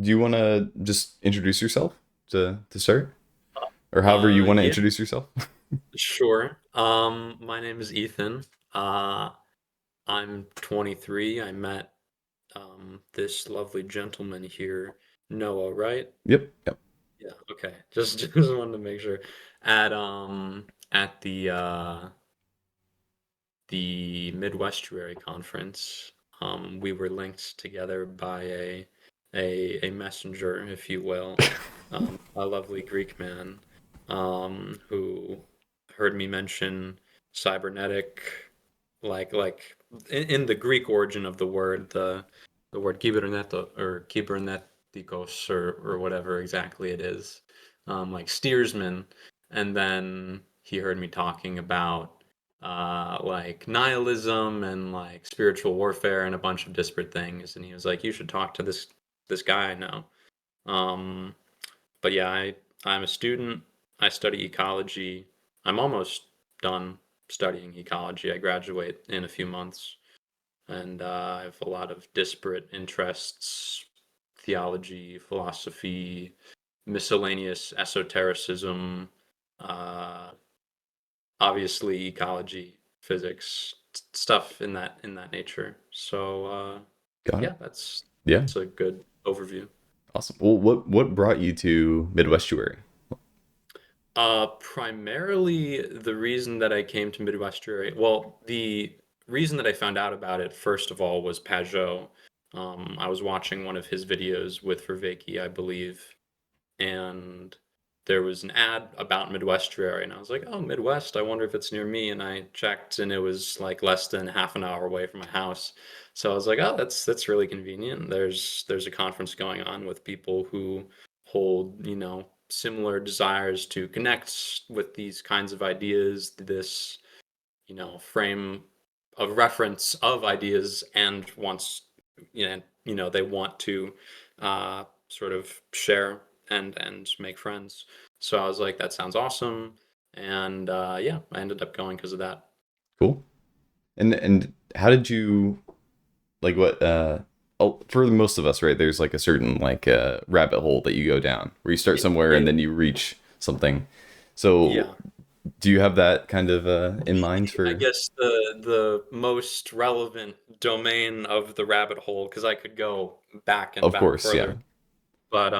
do you want to just introduce yourself to start, or however you want to Yeah, introduce yourself? sure. My name is Ethan. Uh, I'm 23. I met this lovely gentleman here, Noah, right? Yep, yep. Yeah, okay. Just wanted to make sure. At the Midwestuary conference, we were linked together by a messenger, if you will, a lovely Greek man, who heard me mention cybernetic, like in the Greek origin of the word, the word kybernetikos or whatever exactly it is, like steersman, and then he heard me talking about like nihilism and like spiritual warfare and a bunch of disparate things. And he was like, "You should talk to this guy I know." Um, but yeah, I'm a student. I study ecology. I'm almost done studying ecology. I graduate in a few months, and I have a lot of disparate interests: theology, philosophy, miscellaneous esotericism, uh, obviously ecology, physics, stuff in that nature. So Got it. yeah, that's Yeah, that's a good overview. awesome. Well, what brought you to Midwestuary? Primarily the reason that I came to Midwestern, well, the reason that I found out about it first of all was Pajot. I was watching one of his videos with Vervaeke, I believe, and there was an ad about Midwestern area, and I was like, "Oh, Midwest, I wonder if it's near me." And I checked, and it was like less than half an hour away from my house. So I was like, "Oh, that's really convenient." There's a conference going on with people who hold, similar desires to connect with these kinds of ideas, this, frame of reference of ideas, and wants, they want to sort of share and make friends. So I was like, that sounds awesome, and yeah, I ended up going because of that. Cool. And how did you like what? Oh, for most of us, right? There's like a certain like rabbit hole that you go down where you start Yeah, somewhere and yeah, then you reach something. So, yeah. do you have that kind of in mind I for? guess the most relevant domain of the rabbit hole, because I could go back and Of back course, yeah. further. But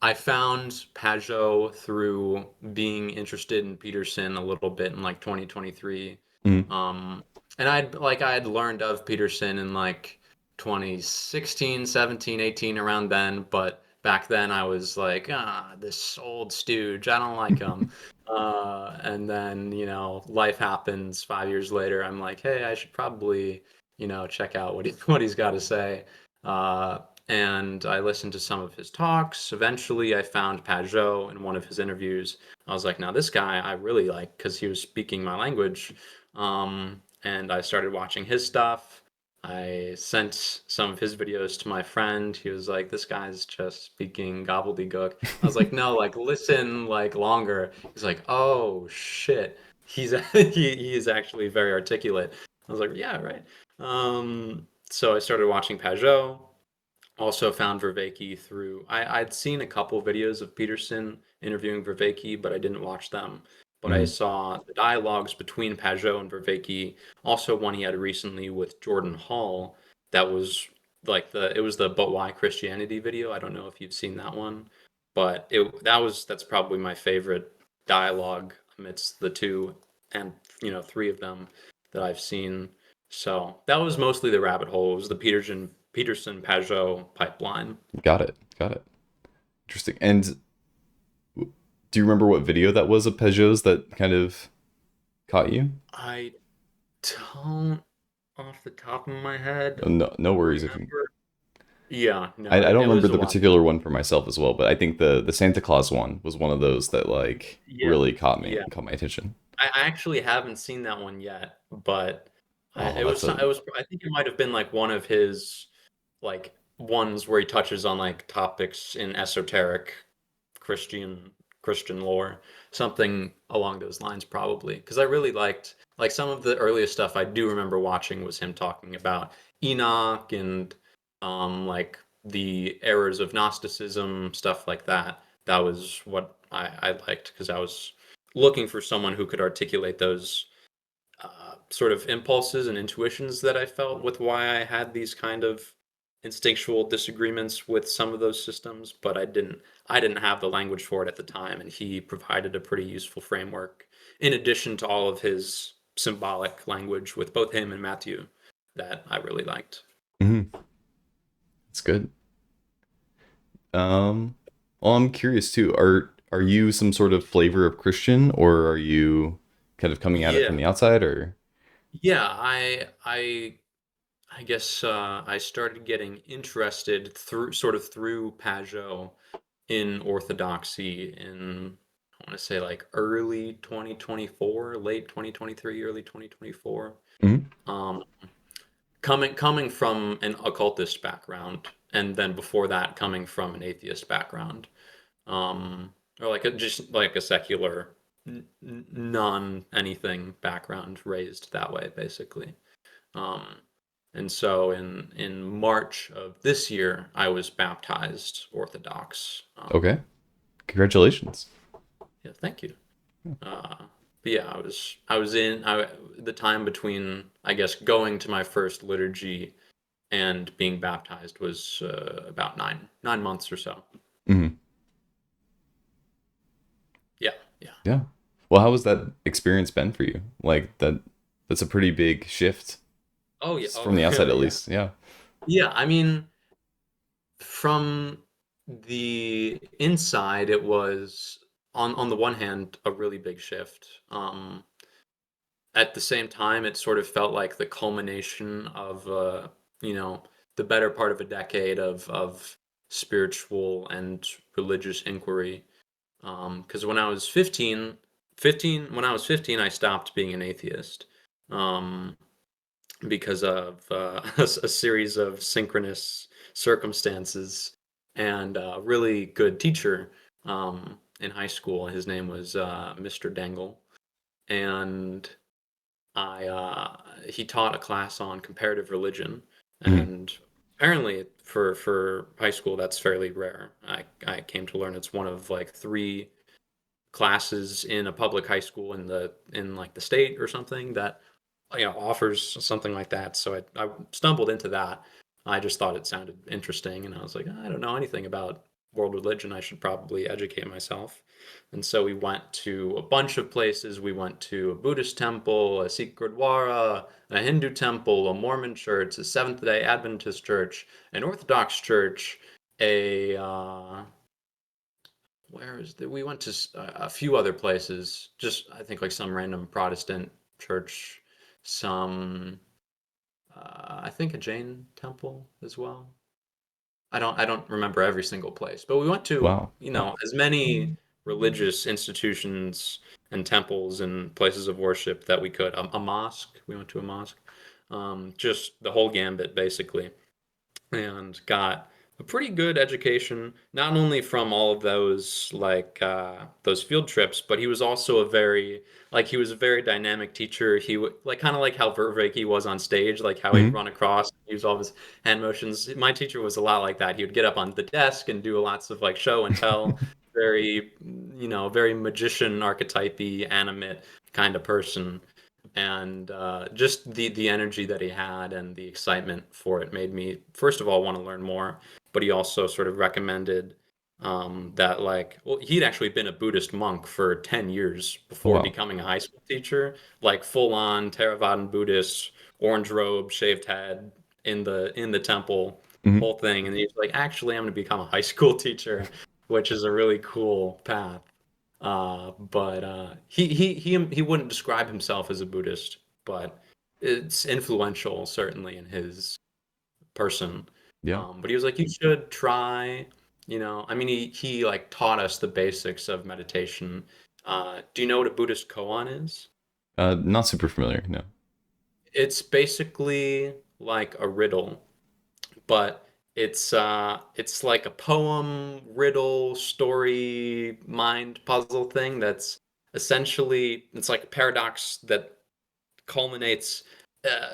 I found Pajot through being interested in Peterson a little bit in like 2023. Mhm. Um, and I had learned of Peterson in like 2016, 17, 18, around then, but back then I was like, this old stooge, I don't like him. And then, life happens 5 years later. I'm like, hey, I should probably, check out what he's got to say. Uh, and I listened to some of his talks. Eventually, I found Pajot in one of his interviews. I was like, now this guy I really like because he was speaking my language. And I started watching his stuff. I sent some of his videos to my friend. He was like, this guy's just speaking gobbledygook. I was like, no, like listen like longer. He's like, oh shit. He is actually very articulate. I was like, yeah, right. So I started watching Pajot. Also found Vervaeke through I'd seen a couple videos of Peterson interviewing Vervaeke, but I didn't watch them. But I Mhm. saw the dialogues between Pajot and Vervaeke, also one he had recently with Jordan Hall that was like it was the But Why Christianity video. I don't know if you've seen that one, but that's probably my favorite dialogue amidst the two and three of them that I've seen. So that was mostly the rabbit hole. It was the Peterson Pajot pipeline. Got it. Got it. Interesting. And do you remember what video that was of Peugeot's that kind of caught you? I don't, off the top of my head, Oh, no, no worries if you. remember. Yeah, no, I it, don't it remember was a the while. particular one for myself as well, but I think the Santa Claus one was one of those that like Yeah, really caught me, yeah. caught my attention. I actually haven't seen that one yet, but Oh, it that's was a it was I think it might have been like one of his like ones where he touches on like topics in esoteric Christian Christian lore, something along those lines probably. Because I really liked like some of the earliest stuff I do remember watching was him talking about Enoch and like the errors of Gnosticism, stuff like that. That was what I liked because I was looking for someone who could articulate those sort of impulses and intuitions that I felt with why I had these kind of instinctual disagreements with some of those systems, but I didn't have the language for it at the time, and he provided a pretty useful framework in addition to all of his symbolic language with both him and Matthew that I really liked. Hmm. It's good. Um, well, I'm curious too. Are you some sort of flavor of Christian, or are you kind of coming at it from Yeah. the outside, or? Yeah, I guess I started getting interested through Pajot in Orthodoxy in I want to say like early 2024, late 2023, early 2024. Mhm. Um, coming from an occultist background, and then before that coming from an atheist background, or like just like a secular, non anything background raised that way, basically. Um, and so in March of this year, I was baptized Orthodox. Okay. Congratulations. Yeah, thank you. Uh, but yeah, I was in the time between I guess going to my first liturgy and being baptized was about nine months or so. Hmm. Yeah, yeah. Yeah. Well, how has that experience been for you? Like that's a pretty big shift Oh yeah. from Oh the outside at really? Yeah. least. Yeah. Yeah. I mean, from the inside, it was on the one hand a really big shift. At the same time, it sort of felt like the culmination of you know, the better part of a decade of spiritual and religious inquiry. Because when I was 15, when I was 15, I stopped being an atheist. Um, because of a series of synchronous circumstances and a really good teacher in high school. His name was Mr. Dangle, and I he taught a class on comparative religion, Hmm. and apparently for high school that's fairly rare. I came to learn it's one of like three classes in a public high school in like the state or something that offers something like that. So I stumbled into that. I just thought it sounded interesting, and I was like, I don't know anything about world religion. I should probably educate myself. And so we went to a bunch of places. We went to a Buddhist temple, a Sikh Gurdwara, a Hindu temple, a Mormon church, a Seventh Day Adventist church, an Orthodox church, a where is the, we went to a few other places, just I think like some random Protestant church, some I think a Jain temple as well. I don't remember every single place, but we went to, Wow. as many religious institutions and temples and places of worship that we could. A mosque, we went to a mosque. Just the whole gambit basically, and got a pretty good education, not only from all of those those field trips, but he was a very dynamic teacher. He would like kind of like how Verveke he was on stage, like how he'd Hmm. run across, use all of his hand motions. My teacher was a lot like that. He would get up on the desk and do lots of like show and tell, very very magician archetypey, animate kind of person, and just the energy that he had and the excitement for it made me first of all want to learn more. But he also sort of recommended that he'd actually been a Buddhist monk for 10 years Oh, before wow. becoming a high school teacher, like full on Theravadan Buddhist, orange robe, shaved head in the temple, Hmm. whole thing. And he's like, actually I'm going to become a high school teacher, which is a really cool path. But he wouldn't describe himself as a Buddhist, but it's influential certainly in his person. Yeah. But he was like, you should try, I mean, he like taught us the basics of meditation. Do you know what a Buddhist koan is? Not super familiar. No. It's basically like a riddle, but it's like a poem, riddle, story, mind puzzle thing that's essentially it's like a paradox that culminates uh,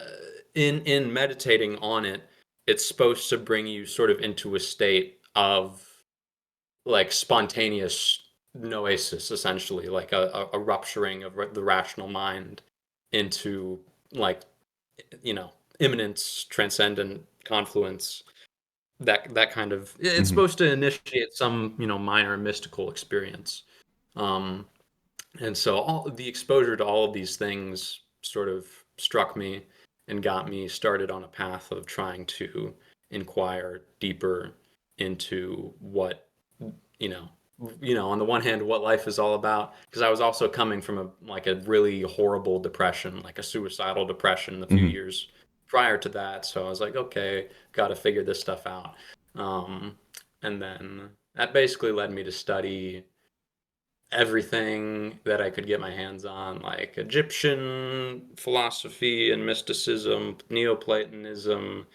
in meditating on it. it's supposed to bring you sort of into a state of like spontaneous noesis, essentially, like a rupturing of the rational mind into like, you know, immanence, transcendent confluence, that kind of, it's Hmm. supposed to initiate some, you know, minor mystical experience. Um, and so all the exposure to all of these things sort of struck me and got me started on a path of trying to inquire deeper into what, you know, on the one hand, what life is all about. Because I was also coming from a really horrible depression, like a suicidal depression, a few Hmm. years prior to that. So I was like, okay, got to figure this stuff out. Um, and then that basically led me to study everything that I could get my hands on, like Egyptian philosophy and mysticism, Neoplatonism,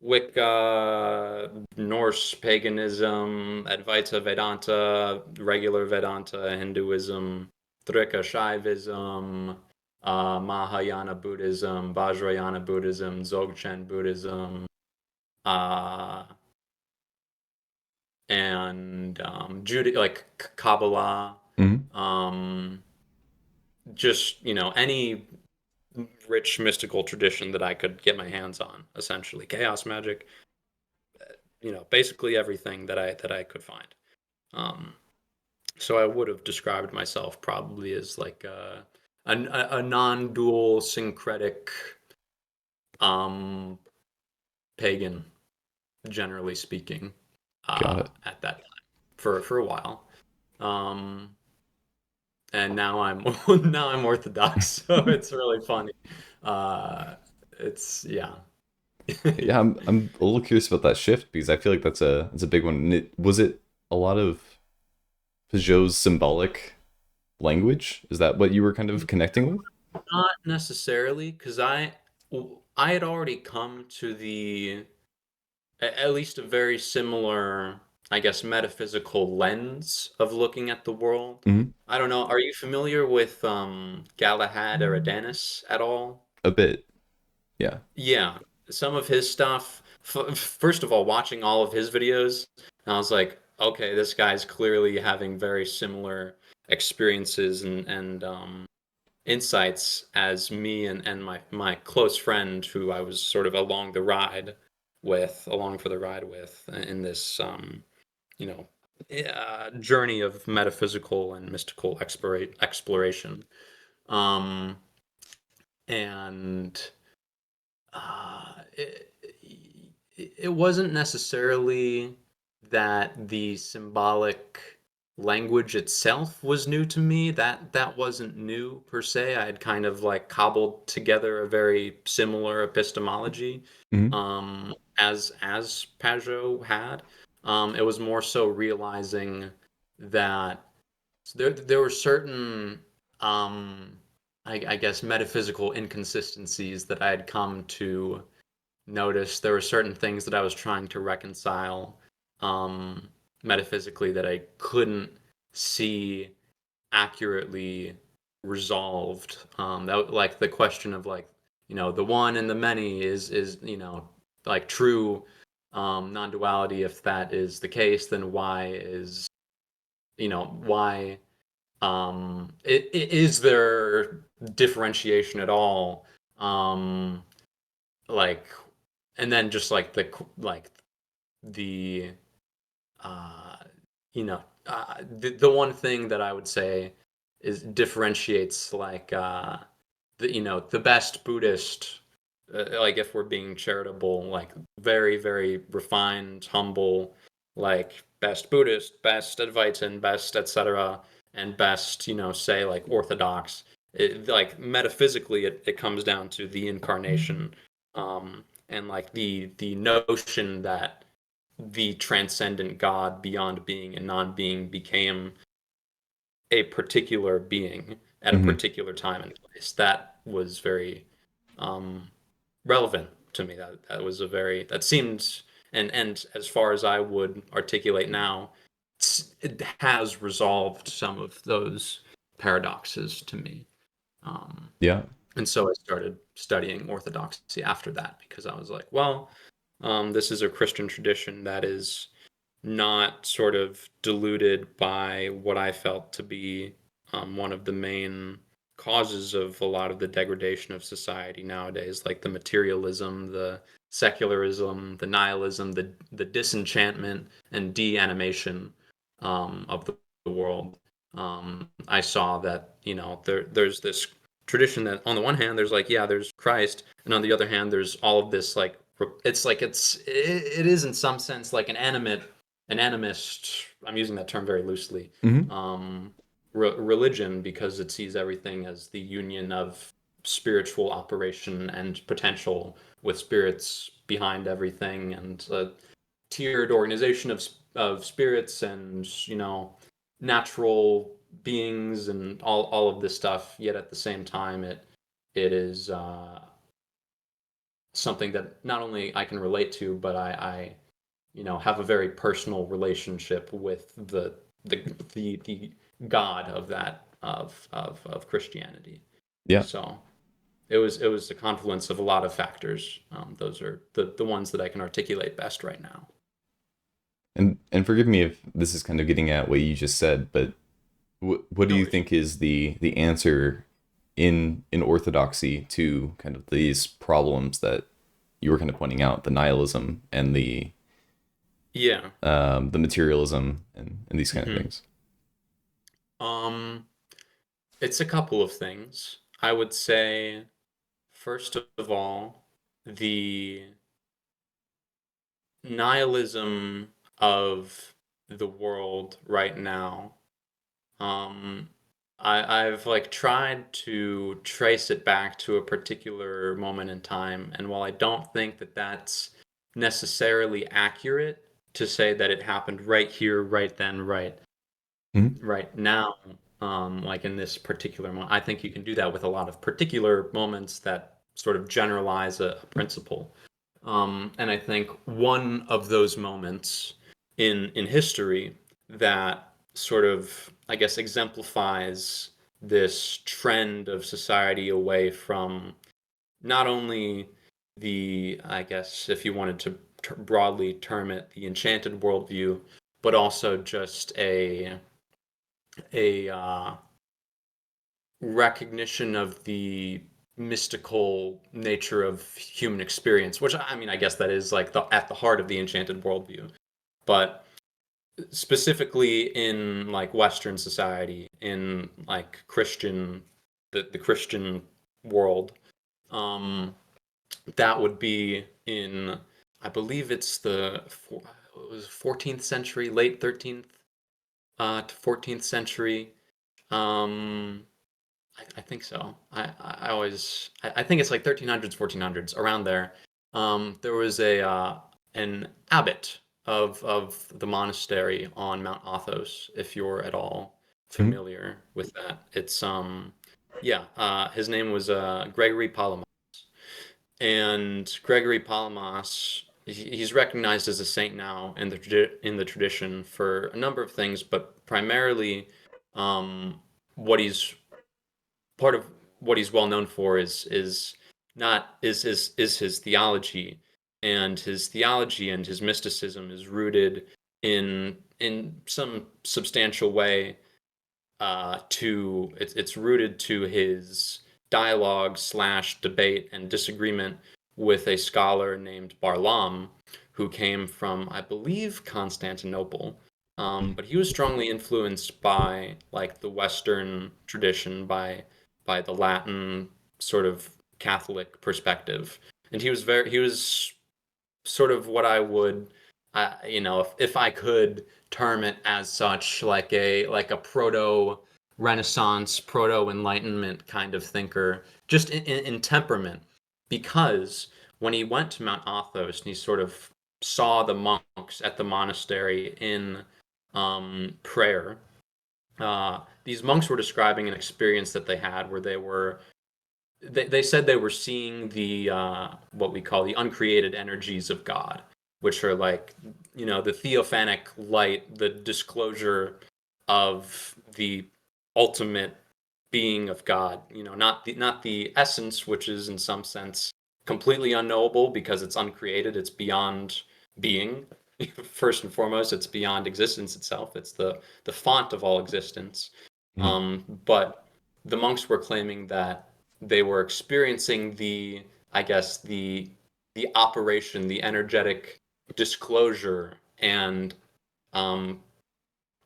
Wicca, Norse paganism, Advaita Vedanta, regular Vedanta, Hinduism, Trika Shaivism, Mahayana Buddhism, Vajrayana Buddhism, Dzogchen Buddhism, uh, and like Kabbalah, Hmm. um, just any rich mystical tradition that I could get my hands on, essentially chaos magic, basically everything that I could find. Um, so I would have described myself probably as like a non-dual syncretic um, pagan, generally speaking, Got it. at that time for a while. Um, and now I'm now I'm Orthodox, so it's really funny. Uh, it's yeah. Yeah, I'm a little curious about that shift because I feel like that's a big one. And was it a lot of Peugeot's symbolic language? Is that what you were kind of connecting with? Not necessarily, because I had already come to at least a very similar, I guess, metaphysical lens of looking at the world. Hmm. I don't know. Are you familiar with Galahad Eridanus at all? A bit. Yeah. Yeah, some of his stuff. First of all, watching all of his videos, I was like, okay, this guy's clearly having very similar experiences and insights as me and my close friend who I was sort of along for the ride with in this you know journey of metaphysical and mystical exploration. Um, and uh, it, it wasn't necessarily that the symbolic language itself was new to me. That wasn't new per se. I had kind of like cobbled together a very similar epistemology, Hmm. as Pajot had. It was more so realizing that there were certain I guess metaphysical inconsistencies that I had come to notice. There were certain things that I was trying to reconcile um, metaphysically that I couldn't see accurately resolved. That like the question of like the one and the many is like true non-duality. If that is the case, then why is there differentiation at all? Like, and then just like the uh, the one thing that I would say is differentiates like the best Buddhist, like if we're being charitable, like very very refined, humble, like best Buddhist, best Advaitin, best etc. and best say like Orthodox. Like metaphysically, it comes down to the incarnation, and like the notion that the transcendent God beyond being and non-being became a particular being at a Hmm. particular time and place. That was very um, relevant to me. That was a very that seemed and as far as I would articulate now, it has resolved some of those paradoxes to me. Um, Yeah. and so I started studying Orthodoxy after that because I was like, well, This is a Christian tradition that is not sort of diluted by what I felt to be one of the main causes of a lot of the degradation of society nowadays, like the materialism, the secularism, the nihilism, the disenchantment and de-animation of the world. I saw that, there's this tradition that on the one hand there's like, yeah, there's Christ, and on the other hand there's all of this like it is in some sense like an animist, I'm using that term very loosely, Hmm. religion, because it sees everything as the union of spiritual operation and potential with spirits behind everything, and a tiered organization of spirits and, natural beings and all of this stuff. Yet at the same time, it is something that not only I can relate to, but I have a very personal relationship with the the God of that of Christianity. Yeah. So it was a confluence of a lot of factors. Those are the ones that I can articulate best right now. And forgive me if this is kind of getting at what you just said, but what do No you worries. think is the answer in Orthodoxy to kind of these problems that you were kind of pointing out, the nihilism and Yeah. the materialism and these kind of hmm things? Um, it's a couple of things. I would say, first of all, the nihilism of the world right now. Um, I've like tried to trace it back to a particular moment in time, and while I don't think that that's necessarily accurate to say that it happened right here, right then, Hmm. right now, like in this particular moment, I think you can do that with a lot of particular moments that sort of generalize a principle. And I think one of those moments in history that sort of, I guess, exemplifies this trend of society away from not only the, I guess, if you wanted to broadly term it, the enchanted worldview, but also just a recognition of the mystical nature of human experience, which I mean, I guess that is like at the heart of the enchanted worldview. But specifically in like Western society, in like the Christian world, um, that would be in, I believe it's it was 14th century, late 13th to 14th century. Um, I think so. I always I think it's like 1300s, 1400s, around there. There was a an abbot of the monastery on Mount Athos, if you're at all Hmm. familiar with that. It's yeah, his name was Gregory Palamas. And Gregory Palamas, he's recognized as a saint now in in the tradition for a number of things, but primarily what he's part of what he's well known for is not is his theology, and his mysticism is rooted in some substantial way to it's rooted to his dialogue slash debate and disagreement with a scholar named Barlaam, who came from, I believe, Constantinople. But he was strongly influenced by like the Western tradition, by the Latin sort of Catholic perspective, and he was sort of what I would, if I could term it as such, like a proto Renaissance, proto Enlightenment kind of thinker, just in temperament, because when he went to Mount Athos and he sort of saw the monks at the monastery in prayer, these monks were describing an experience that they had where they said they were seeing the what we call the uncreated energies of God, which are like, the theophanic light, the disclosure of the ultimate being of God. Not the essence, which is in some sense completely unknowable because it's uncreated, it's beyond being. First and foremost, it's beyond existence itself. It's the font of all existence. Mhm. But the monks were claiming that they were experiencing I guess, the operation, the energetic disclosure and um,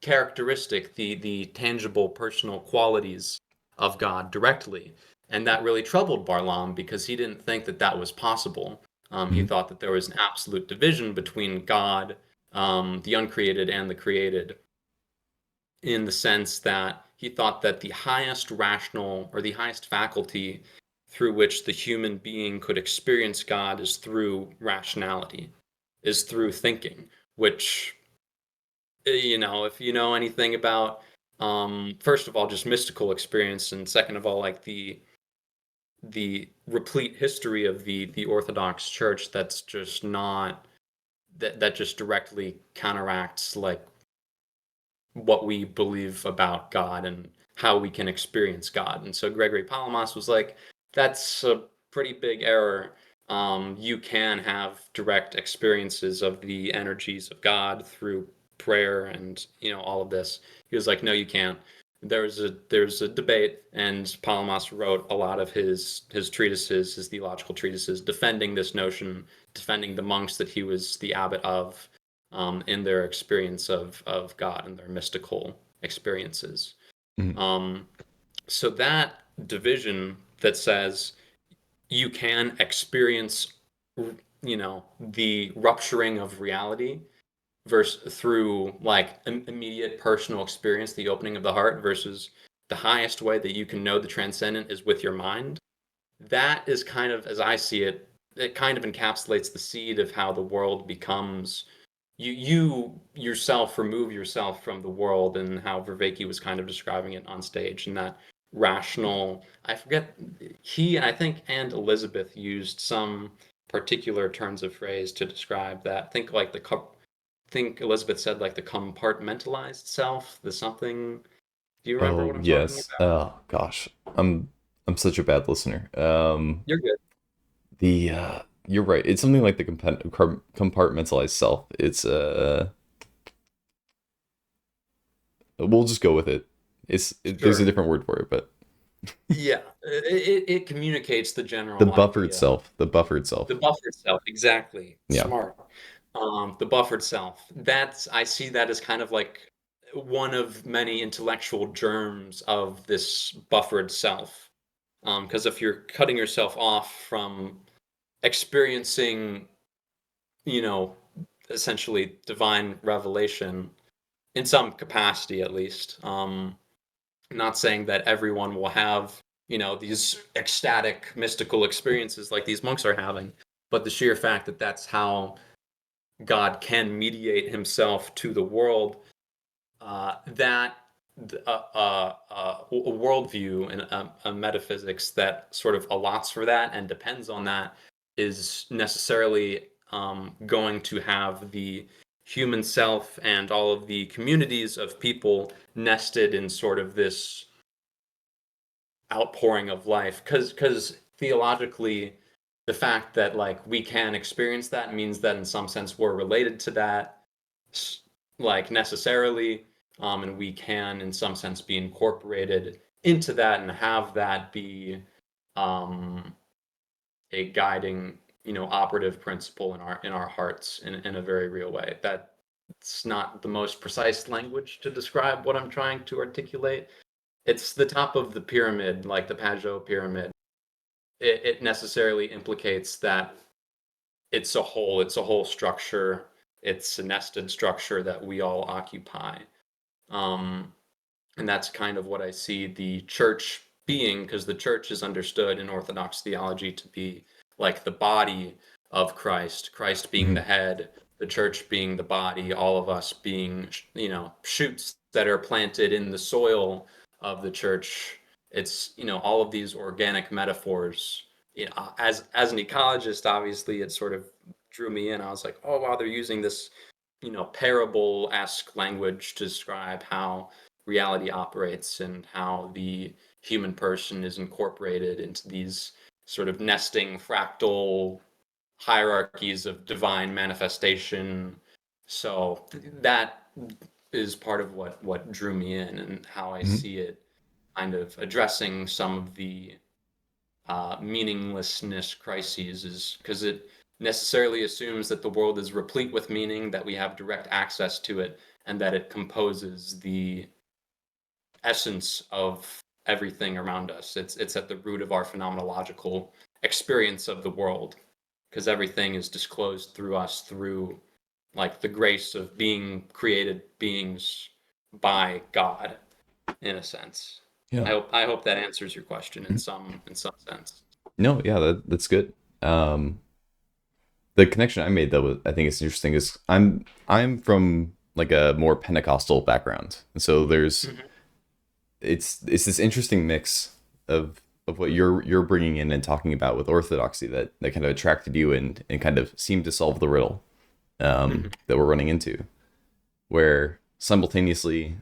characteristic, the tangible personal qualities of God directly. And that really troubled Barlam because he didn't think that that was possible. He Mhm. thought that there was an absolute division between God, the uncreated, and the created, in the sense that he thought that the highest rational or the highest faculty through which the human being could experience God is through rationality, is through thinking, which, if you know anything about, first of all, just mystical experience, and second of all, like the replete history of the Orthodox Church, that's just not that just directly counteracts like what we believe about God and how we can experience God. And so Gregory Palamas was like, that's a pretty big error. You can have direct experiences of the energies of God through prayer and all of this. He was like, no, you can't. There's a debate, and Palamas wrote a lot of his treatises, his theological treatises, defending this notion, defending the monks that he was the abbot of, in their experience of God and their mystical experiences. Mhm. Um, so that division that says you can experience, the rupturing of reality versus through like immediate personal experience, the opening of the heart, versus the highest way that you can know the transcendent is with your mind. That is kind of, as I see it, it kind of encapsulates the seed of how the world becomes. You yourself remove yourself from the world, and how Vervaeke was kind of describing it on stage, and that rational, I forget, he and I think and Elizabeth used some particular turns of phrase to describe that. Think Elizabeth said like the compartmentalized self, the something. Do you remember Oh what I'm talking yes. about? Oh gosh, I'm such a bad listener. You're good. The you're right. It's something like the compartmentalized self. It's we'll just go with it. There's a Sure. different word for it, but Yeah, it communicates the the general buffered idea. self. The buffered The self. buffered self, exactly. Yeah. Smart. The buffered self. I see that as kind of like one of many intellectual germs of this buffered self. Because if you're cutting yourself off from experiencing, you know, essentially divine revelation in some capacity at least, not saying that everyone will have, these ecstatic mystical experiences like these monks are having, but the sheer fact that that's how God can mediate himself to the world, that a worldview and a metaphysics that sort of allots for that and depends on that is necessarily going to have the human self and all of the communities of people nested in sort of this outpouring of life, because theologically the fact that like we can experience that means that in some sense we're related to that, like necessarily, and we can in some sense be incorporated into that and have that be um, a guiding, operative principle in our hearts in a very real way. That's not the most precise language to describe what I'm trying to articulate. It's the top of the pyramid, like the Pajot pyramid. It necessarily implicates that it's a whole structure, it's a nested structure that we all occupy. Um, and that's kind of what I see the church being, because the church is understood in Orthodox theology to be like the body of Christ, Christ being the Mhm. head, the church being the body, all of us being, shoots that are planted in the soil of the church. It's, all of these organic metaphors. As an ecologist, obviously, it sort of drew me in. I was like, oh wow, they're using this, parable-esque language to describe how reality operates and how the human person is incorporated into these sort of nesting fractal hierarchies of divine manifestation. So that is part of what drew me in and how I Mhm. see it kind of addressing some of the meaninglessness crises is because it necessarily assumes that the world is replete with meaning, that we have direct access to it, and that it composes the essence of everything around us. It's at the root of our phenomenological experience of the world because everything is disclosed through us through like the grace of being created beings by God in a sense. Yeah. I hope that answers your question Mhm. in some sense. No, yeah, that's good. The connection I made though, I think is interesting, is I'm from like a more Pentecostal background, and so there's Mhm. it's this interesting mix of what you're bringing in and talking about with Orthodoxy that kind of attracted you and kind of seemed to solve the riddle Mhm. that we're running into, where simultaneously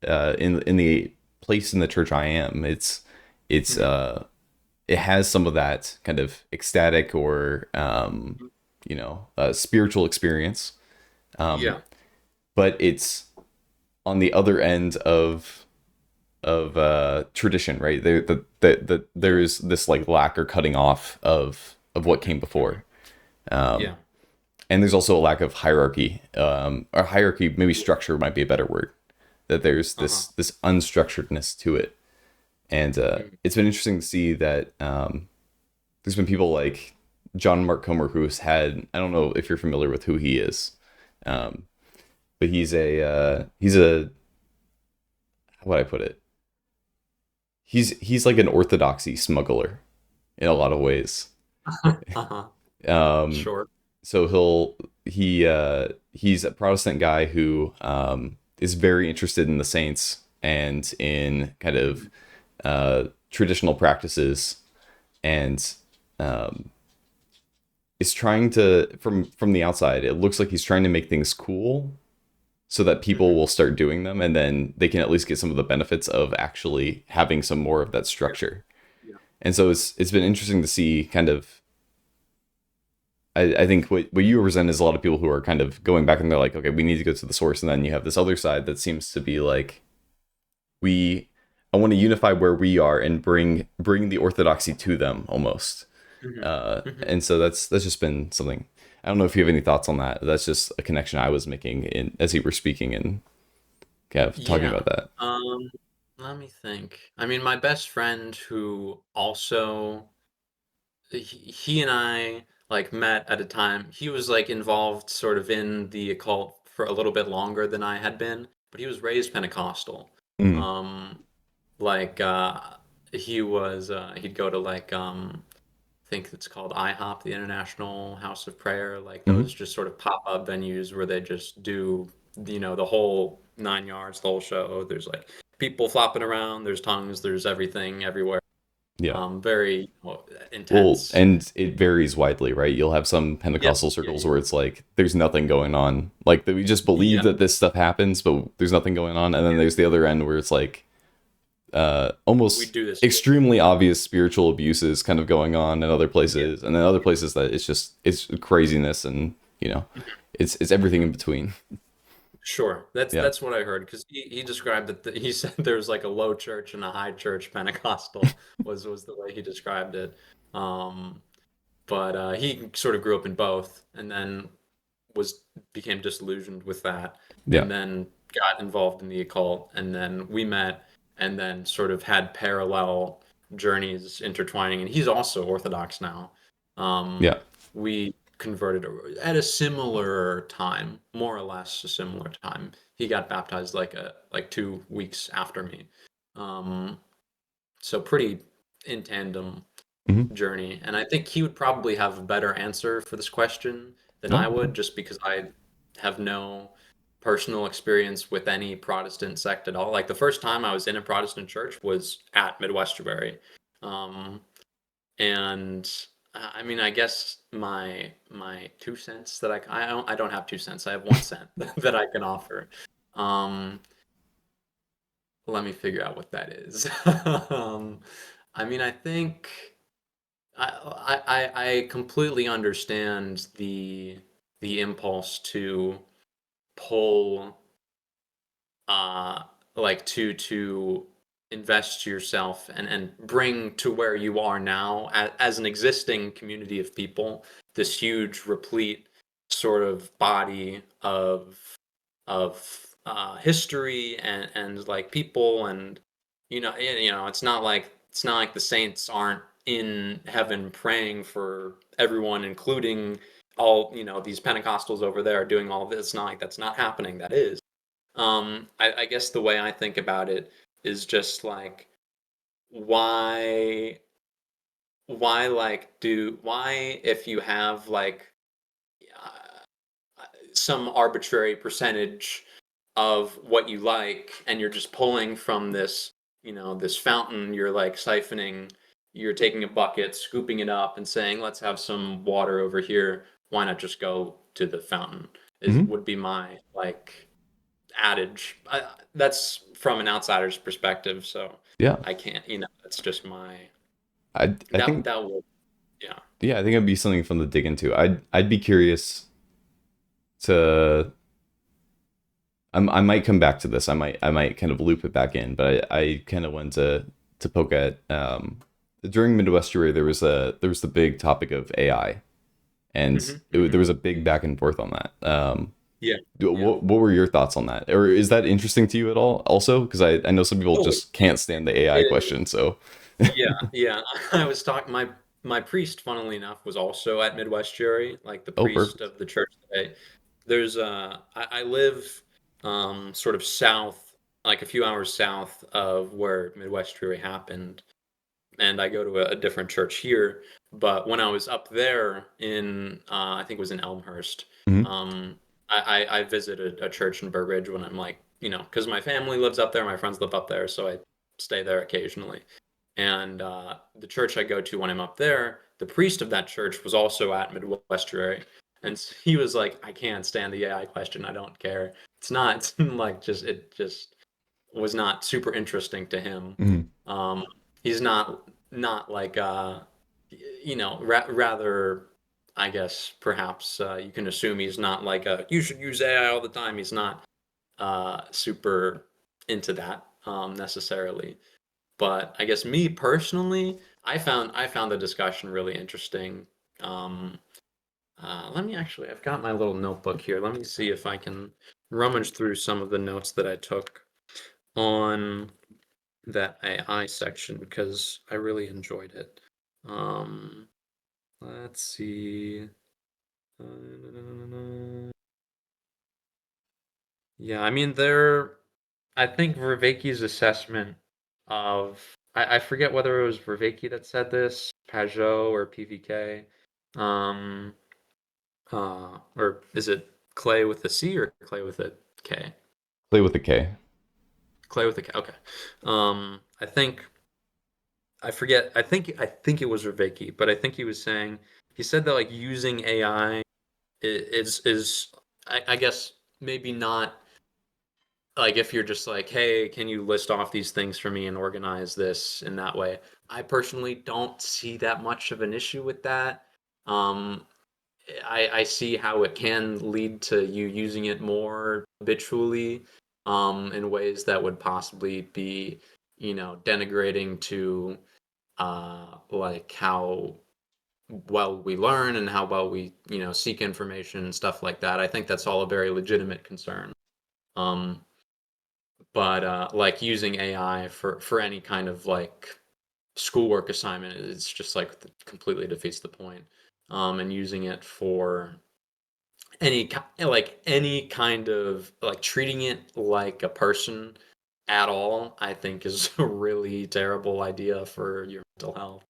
in the place in the church I am, it's Mhm. it has some of that kind of ecstatic or spiritual experience, um, Yeah. but it's on the other end of tradition, right? There Yeah. is this like lack or cutting off of what came Mhm. before, um, Yeah. and there's also a lack of hierarchy, or hierarchy, maybe structure might be a better word. That there's Uh-huh. this unstructuredness to it, and Mhm. it's been interesting to see that there's been people like John Mark Comer who's had, I don't know if you're familiar with who he is, Mhm. um, but he's a, how would I put it? He's like an orthodoxy smuggler in a lot of ways. Uh-huh. Um, Sure. so he's a Protestant guy who is very interested in the saints and in kind of Mhm. traditional practices, and um, is trying to, from the outside, it looks like he's trying to make things cool so that people Mhm. will start doing them, and then they can at least get some of the benefits of actually having some more of that Yeah. structure. Yeah. And so it's been interesting to see kind of, I think what you represent is a lot of people who are kind of going back and they're like, okay, we need to go to the source, and then you have this other side that seems to be like, we I want to unify where we are and bring the orthodoxy to them almost. Mhm. Mhm. And so that's just been something. I don't know if you have any thoughts on that. That's just a connection I was making in as you were speaking and kind of talking Yeah. about that. Um, Let me think. I mean, my best friend who also he and I like met at a time. He was like involved sort of in the occult for a little bit longer than I had been, but he was raised Pentecostal. Mm, Um, like he was he'd go to like I think it's called IHOP, the International House of Prayer, like mm, those just sort of pop-up venues where they just do, the whole nine yards, the whole show. There's like people flopping around, there's tongues, there's everything everywhere. yeah. Very Well, intense. and it varies widely, right? You'll have some Yep. Pentecostal Yeah, circles yeah. where it's like there's nothing going on. Like that we just believe Yeah. that this stuff happens, but there's nothing going on. And then Yeah. there's the other end where it's like We almost do this shit. extremely obvious spiritual abuses kind of going on in other Yeah. places, and then other Yeah. places that it's craziness, and it's everything in Mhm. between. Sure. Yeah, That's what I heard because he described it. He said there was like a low church and a high church Pentecostal was the way he described it. Um, but he sort of grew up in both, and then was became disillusioned with that, yeah, and then got involved in the occult, and then we met, and then sort of had parallel journeys intertwining. And he's also Orthodox now. yeah, We converted at a similar time, more or less a similar time. He got baptized like 2 weeks after me. Um, so pretty in tandem hmm, journey. And I think he would probably have a better answer for this question than no, I yeah, would, just because I have no personal experience with any Protestant sect at all. Like the first time I was in a Protestant church was at Midwesterbury. Um, and I mean, I guess my 2 cents that I don't have 2 cents. I have 1 cent that I can offer. Um, Let me figure out what that is. I mean, I think. I completely understand the impulse to pull uh like to invest yourself and bring to where you are now as an existing community of people this huge replete sort of body of history and like people and it's not like the saints aren't in heaven praying for everyone including all these Pentecostals over there doing all this. It's not like that's not happening. That is. I guess the way I think about it is just like why why if you have like some arbitrary percentage of what you like and you're just pulling from this this fountain, you're like siphoning, you're taking a bucket, scooping it up and saying let's have some water over here, why not just go to the fountain, is Hmm. would be my like adage. That's from an outsider's perspective, so Yeah, I can't, that's just my I think that will, yeah. yeah, I think it'd be something fun to dig into. I'd be curious to. I might come back to this. I might kind of loop it back in, but I kind of wanted to poke at during Midwestery there was the big topic of AI, and Hmm. Hmm. there was a big back and forth on that. Yeah, yeah. What were your thoughts on that, or is that interesting to you at all? Also, because I know some people Oh, just can't stand the AI it, question. So, yeah, yeah. I was talking. My priest, funnily enough, was also at Midwest Jury, like the oh, priest perfect. of the church today. There's I live sort of south, like a few hours south of where Midwest Jury happened, and I go to a different church here. But when I was up there in I think it was in Elmhurst, Hmm. um, I visited a church in Burbridge when I'm like, because my family lives up there, my friends live up there, so I stay there occasionally. And the church I go to when I'm up there, the priest of that church was also at Midwestern, and he was like, "I can't stand the AI question. I don't care. It's not it's like just it just was not super interesting to him. Hmm. Um, he's not like rather. I guess perhaps you can assume he's not like a you should use AI all the time. He's not super into that necessarily. But I guess me personally, I found the discussion really interesting. Um, Let me actually, I've got my little notebook here. Let me see if I can rummage through some of the notes that I took on that AI section because I really enjoyed it. Um, let's see. Yeah, I mean, I think Vervaeke's assessment of, I forget whether it was Vervaeke that said this, Pajot or PVK, um, or is it Clay with a C or Clay with a K? Play with the K. Clay with a K. Okay. I think I forget. I think it was Vervaeke, but I think he was saying he said that like using AI is I guess maybe not like if you're just like, hey, can you list off these things for me and organize this in that way? I personally don't see that much of an issue with that. Um, I see how it can lead to you using it more habitually, in ways that would possibly be, denigrating to like how well we learn and how well we, seek information and stuff like that. I think that's all a very legitimate concern. Um, but like using AI for any kind of like schoolwork assignment, it's just like completely defeats the point. And using it for any kind of like treating it like a person at all, I think is a really terrible idea for your mental health.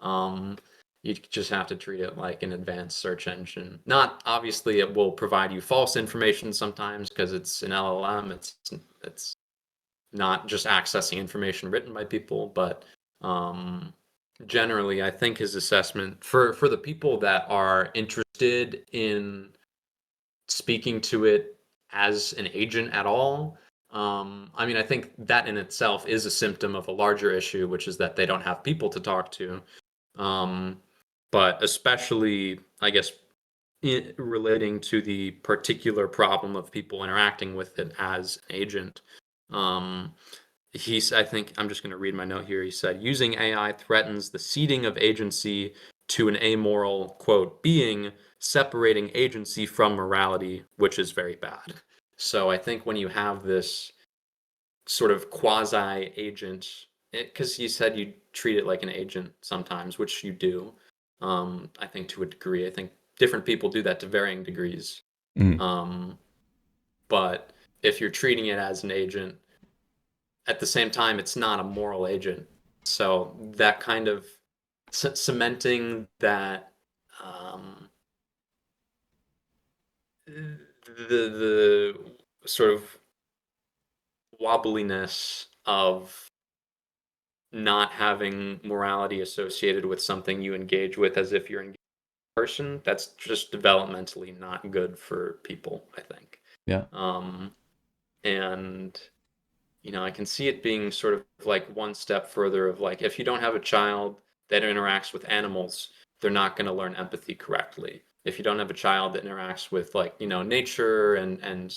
Um, you just have to treat it like an advanced search engine. Not obviously it will provide you false information sometimes because it's an LLM. It's not just accessing information written by people, but um, generally, I think his assessment for the people that are interested in speaking to it as an agent at all. I mean, I think that in itself is a symptom of a larger issue, which is that they don't have people to talk to. Um, but especially, I guess, relating to the particular problem of people interacting with it as an agent. Um, I think I'm just going to read my note here. He said, using AI threatens the ceding of agency to an amoral, quote, being, separating agency from morality, which is very bad. So I think when you have this sort of quasi agent, because you said you treat it like an agent sometimes, which you do, I think to a degree. I think different people do that to varying degrees. Mm. Um, but if you're treating it as an agent, at the same time, it's not a moral agent. So that kind of cementing that um, the sort of wobbliness of not having morality associated with something you engage with as if you're engaged with a person, that's just developmentally not good for people, I think. Yeah. Um, and I can see it being sort of like one step further of like if you don't have a child that interacts with animals, they're not going to learn empathy correctly. If you don't have a child that interacts with like, nature and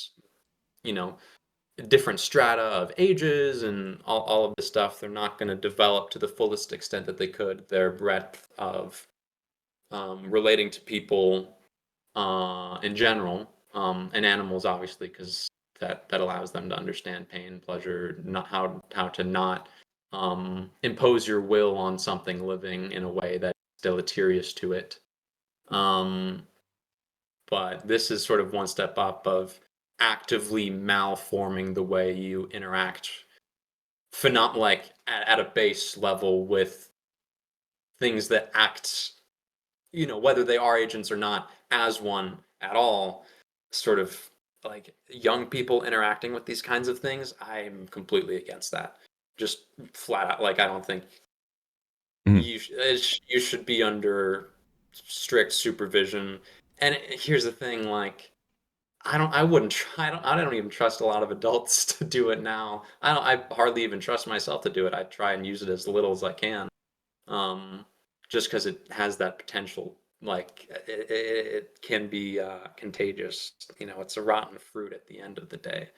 you know, different strata of ages and all of this stuff, they're not going to develop to the fullest extent that they could. Their breadth of relating to people in general, and animals obviously, because that allows them to understand pain, pleasure, not how to not impose your will on something living in a way that's deleterious to it. Um, but this is sort of one step up of actively malforming the way you interact, like at a base level with things that act, whether they are agents or not, as one at all, sort of like young people interacting with these kinds of things. I'm completely against that. Just flat out, like I don't think Mm. you should be under strict supervision. And here's the thing, like I wouldn't try. I don't even trust a lot of adults to do it now. I hardly even trust myself to do it. I try and use it as little as I can. Um, just because it has that potential. Like it can be contagious. It's a rotten fruit at the end of the day.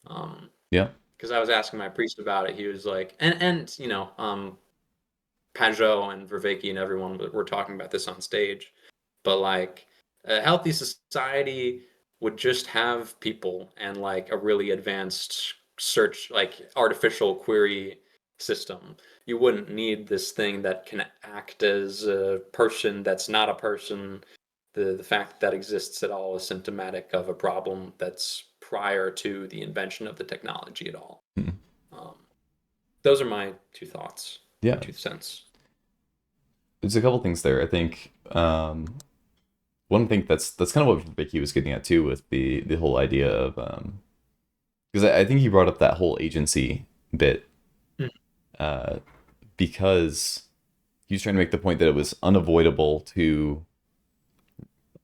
Um, Yeah. because I was asking my priest about it, he was like, and Pajot and Vervaeke and everyone were talking about this on stage, but like a healthy society would just have people and like a really advanced search, like artificial query system. You wouldn't need this thing that can act as a person that's not a person. The fact that exists at all is symptomatic of a problem that's prior to the invention of the technology at all. Mm. Um, those are my two thoughts, my Yeah. 2 cents. There's a couple things there. I think one thing that's kind of what Vicky was getting at too with the whole idea of because I think he brought up that whole agency bit Mm. uh, because he was trying to make the point that it was unavoidable to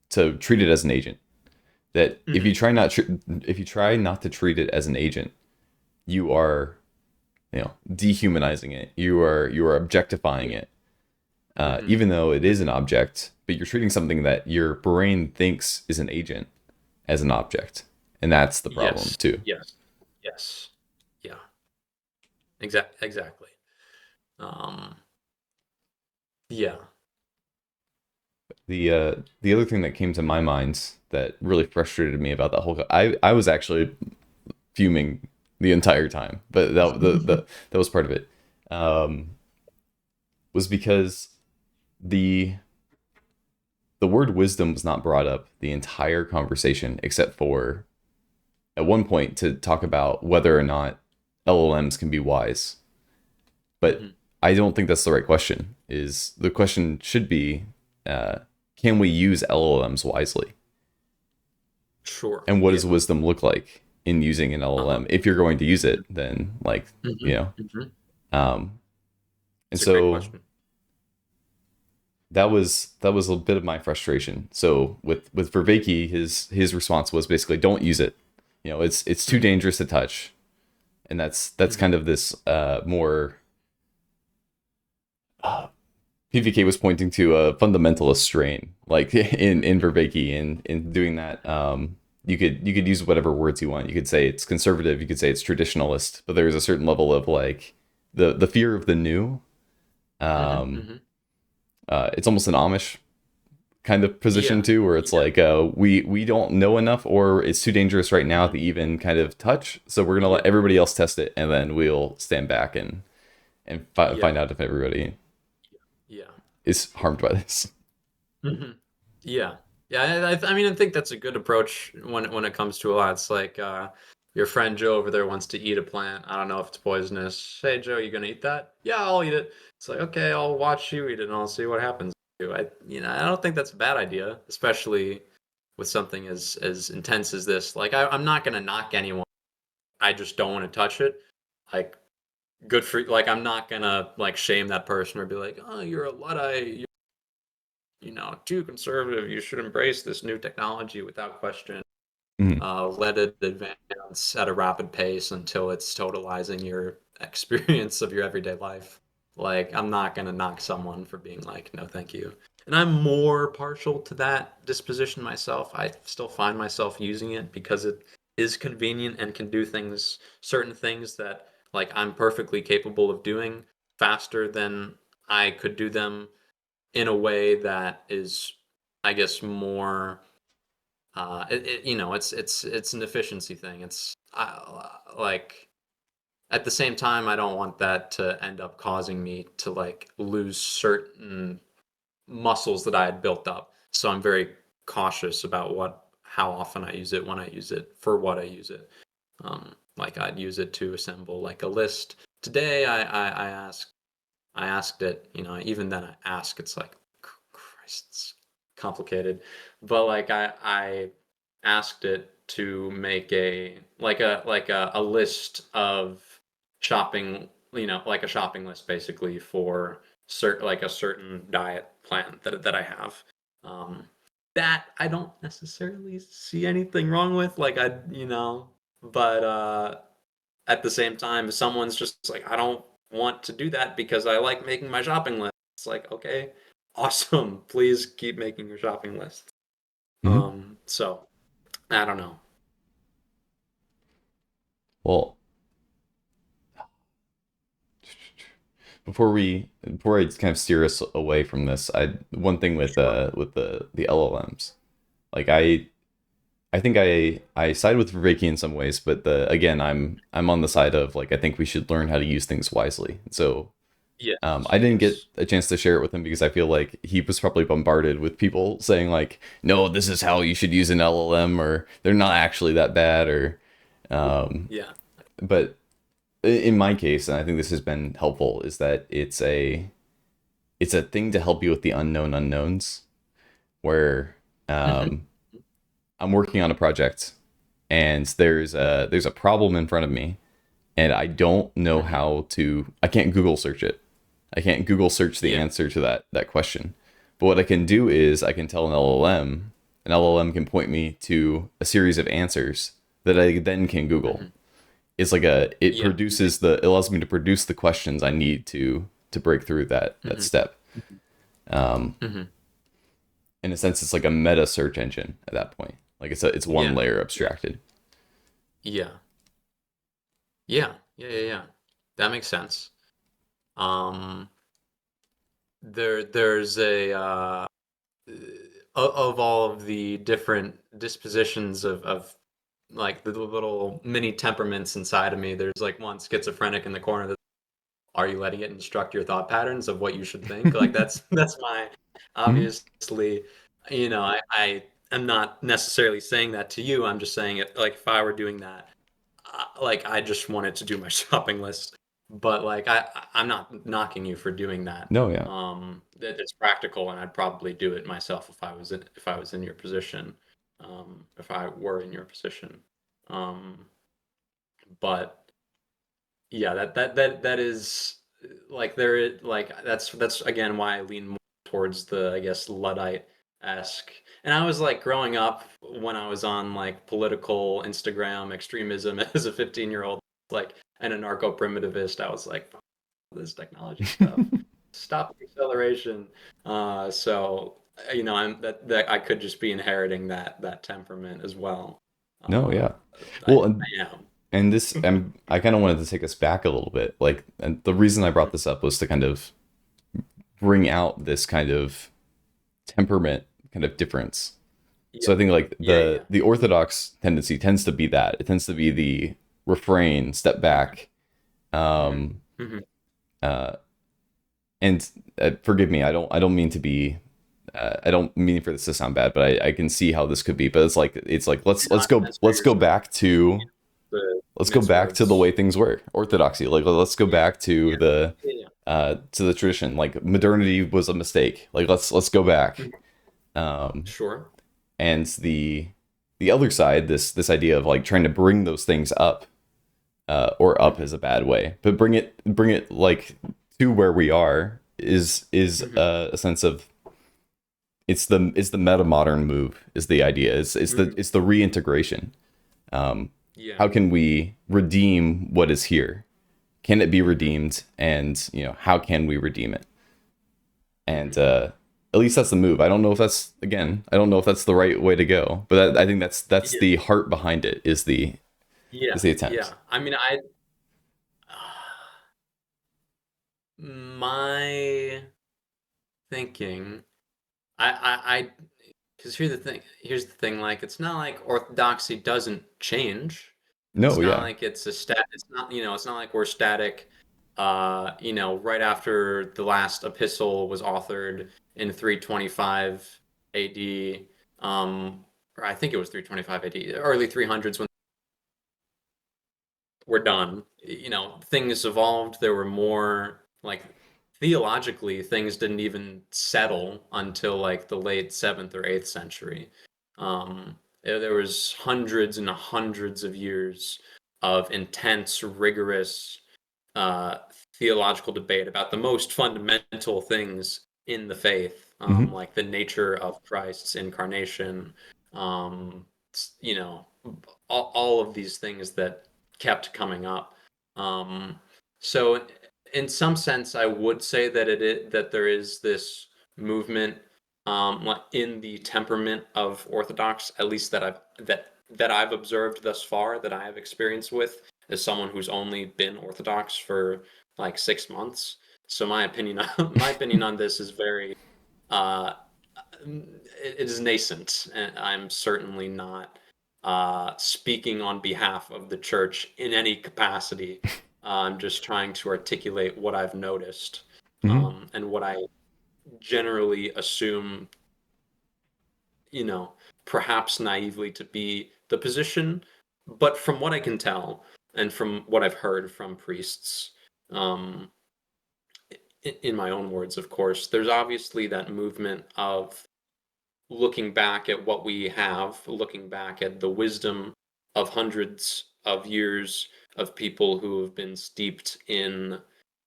treat it as an agent. That Mhm. if you try not to treat it as an agent, you are dehumanizing it. You are objectifying it, Mhm. even though it is an object. But you're treating something that your brain thinks is an agent as an object, and that's the problem Yes. too. Yes. Yes. Yeah. Exactly. Um, yeah. The other thing that came to my mind that really frustrated me about that whole I was actually fuming the entire time, but that was part of it. Um, was because the the word wisdom was not brought up the entire conversation except for at one point to talk about whether or not LLMs can be wise. But Mhm. I don't think that's the right question. Is the question should be, uh, can we use LLMs wisely? Sure. And what does Yeah. wisdom look like in using an Uh-huh. LLM? If you're going to use it, then like you Mhm. know, Mhm. um, and It's a great so question. that was a bit of my frustration. So with Vervaeke, his response was basically don't use it. It's too Mhm. dangerous to touch, and that's Mhm. kind of this more PVK was pointing to a fundamentalist strain, like in Vervaeke, in doing that. You could use whatever words you want. You could say it's conservative. You could say it's traditionalist. But there's a certain level of like the fear of the new. Hmm. Um, Hmm. it's almost an Amish kind of position Yeah. too, where it's Yeah. like we don't know enough, or it's too dangerous right now Hmm. to even kind of touch. So we're gonna Yeah. let everybody else test it, and then we'll stand back and Yeah. find out if everybody Yeah. is harmed by this. Hmm. Yeah. Yeah. I mean, I think that's a good approach when it comes to a lot. It's like your friend Joe over there wants to eat a plant. I don't know if it's poisonous. Hey, Joe, you gonna eat that? Yeah, I'll eat it. It's like, okay, I'll watch you eat it and I'll see what happens. I don't think that's a bad idea, especially with something as intense as this. Like, I'm not gonna knock anyone. I just don't want to touch it. Like, good for like, I'm not gonna like shame that person or be like, oh, you're a luddite, too conservative. You should embrace this new technology without question. Mhm. Let it advance at a rapid pace until it's totalizing your experience of your everyday life. Like, I'm not gonna knock someone for being like, no, thank you. And I'm more partial to that disposition myself. I still find myself using it because it is convenient and can do certain things that like I'm perfectly capable of doing faster than I could do them in a way that is, I guess, more it's an efficiency thing. Like at the same time, I don't want that to end up causing me to like lose certain muscles that I had built up. So I'm very cautious about how often I use it, when I use it, for what I use it. Like I'd use it to assemble like a list. Today I asked it, even then I ask, it's like, Christ, it's complicated. But like I asked it to make a list of shopping, like a shopping list basically for a certain diet plan that I have. Um, that I don't necessarily see anything wrong with, but at the same time, if someone's just like, I don't want to do that because I like making my shopping list. It's like, okay, awesome. Please keep making your shopping list. Mhm. So I don't know. Well, before I kind of steer us away from this, I one thing Sure. with the LLMs, like I think I side with Viveki in some ways, but the again I'm on the side of like I think we should learn how to use things wisely. So Yes. I didn't get Yes. a chance to share it with him because I feel like he was probably bombarded with people saying like, no, this is how you should use an LLM, or they're not actually that bad, or Yeah. um, Yeah. but in my case, and I think this has been helpful, is that it's a thing to help you with the unknown unknowns. Where Hmm. I'm working on a project, and there's a problem in front of me, and I don't know Hmm. how to. I can't Google search it. I can't Google search the Yeah. answer to that question. But what I can do is I can tell an LLM. An LLM can point me to a series of answers that I then can Google. Hmm. It's like Yeah. it allows me to produce the questions I need to break through that Hmm. step. Um, Hmm. in a sense, it's like a meta search engine at that point. Like it's one Yeah. layer Yeah. abstracted. Yeah. Yeah. Yeah. Yeah. Yeah. That makes sense. Um, there's a of all of the different dispositions of like the little mini temperaments inside of me, there's like one schizophrenic in the corner that, are you letting it instruct your thought patterns of what you should think? Like that's my, Mhm. obviously, I am not necessarily saying that to you. I'm just saying it like if I were doing that, like I just wanted to do my shopping list, but like I'm not knocking you for doing that. No, yeah. That it's practical, and I'd probably do it myself if I was in your position, if I were in your position. Um, but yeah, that is like that's again why I lean more towards the, I guess, Luddite-esque. And I was like growing up when I was on like political Instagram extremism as a 15-year-old, like, and anarcho primitivist, I was like, "Fuck this technology stuff." stop the acceleration. So that I could just be inheriting that temperament as well. No, Uh, yeah. I, Well, I am. and this, I kind of wanted to take us back a little bit. Like, and the reason I brought this up was to kind of bring out this kind of temperament kind of difference. Yeah, So I think like yeah, the orthodox tendency tends to be that. It tends to be the refrain, step back. yeah. Um Hmm. uh and forgive me, I don't mean to be I don't mean for this to sound bad, but I can see how this could be. But it's like You're let's not go as for let's go yourself, back to the let's go mince back to the way words. things were. Orthodoxy. Like let's go Yeah, back yeah, yeah. to the tradition. Like modernity was a mistake. Like let's go back. Mhm. Um Sure. and the other side, this idea of like trying to bring those things up, or up Hmm. is a bad way, but bring it like to where we are is Hmm. a sense of it's the meta modern move is the idea. Hmm. It's the reintegration. Um, Yeah. how can we redeem what is here? Can it be redeemed? And how can we redeem it? And Hmm. at least that's the move. I don't know if that's again. I don't know if that's the right way to go, but I think that's Yeah. the heart behind it. Yeah. Is the Yeah. attempt. I mean, my thinking, I because here's the thing, like it's not like orthodoxy doesn't change. It's No, not yeah. like it's not, it's not like we're static. Right after the last epistle was authored in 325 AD, or I think it was 325 AD, early 300s when we're done. Things evolved. There were more like theologically, things didn't even settle until like the late seventh or eighth century. There was hundreds and hundreds of years of intense, rigorous uh, theological debate about the most fundamental things in the faith, Hmm. like the nature of Christ's incarnation, um, you know, all of these things that kept coming up. Um, so, in some sense, I would say that there is this movement, like in the temperament of Orthodox, at least that I've observed thus far, that I have experience with, as someone who's only been Orthodox for like 6 months. So my opinion on this is very, uh, it is nascent, and I'm certainly not speaking on behalf of the church in any capacity. I'm just trying to articulate what I've noticed, Hmm. and what I generally assume, you know, perhaps naively to be the position. But from what I can tell, and from what I've heard from priests, um, in my own words, of course, there's obviously that movement of looking back at what we have, looking back at the wisdom of hundreds of years of people who have been steeped in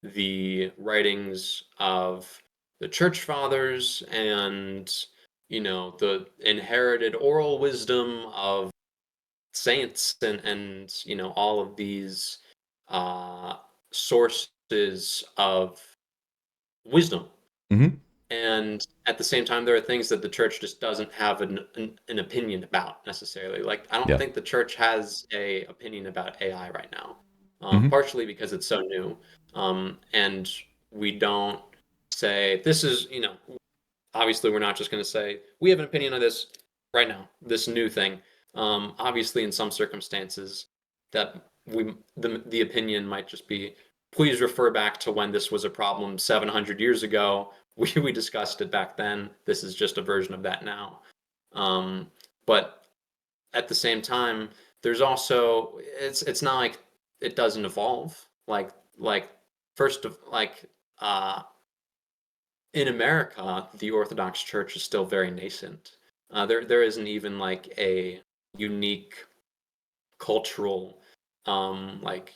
the writings of the church fathers, and the inherited oral wisdom of saints, and all of these uh, sources of wisdom. Hmm. And at the same time, there are things that the church just doesn't have an opinion about necessarily. Like, I don't Yeah. think the church has a opinion about AI right now, Hmm. partially because it's so new, and we don't say this is, obviously we're not just going to say we have an opinion on this right now, this new thing. Obviously, in some circumstances, that the opinion might just be, please refer back to when this was a problem 700 years ago. We discussed it back then. This is just a version of that now. But at the same time, there's also, it's not like it doesn't evolve. Like first of like in America, the Orthodox Church is still very nascent. There isn't even like a unique cultural, like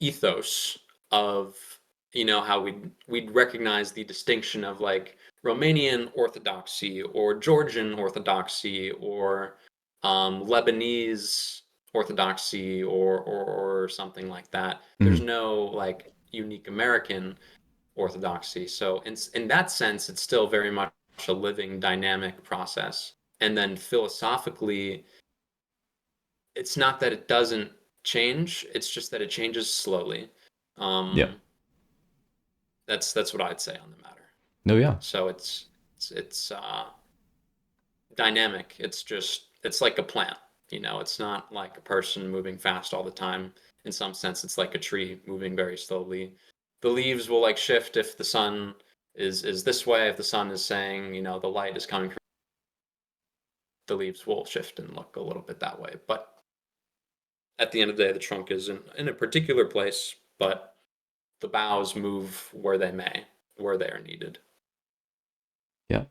ethos of, how we'd recognize the distinction of like Romanian Orthodoxy or Georgian Orthodoxy, or Lebanese Orthodoxy, or something like that. There's Hmm. no like unique American. Orthodoxy. So in that sense, it's still very much a living, dynamic process. And then philosophically, it's not that it doesn't change, it's just that it changes slowly. Yeah. Um, that's what I'd say on the matter. No, yeah. So it's dynamic. It's like a plant. It's not like a person moving fast all the time. In some sense, it's like a tree moving very slowly. The leaves will like shift if the sun is this way. If the sun is saying, the light is coming from, the leaves will shift and look a little bit that way. But at the end of the day, the trunk is in a particular place, but the boughs move where they may, where they are needed. Yeah.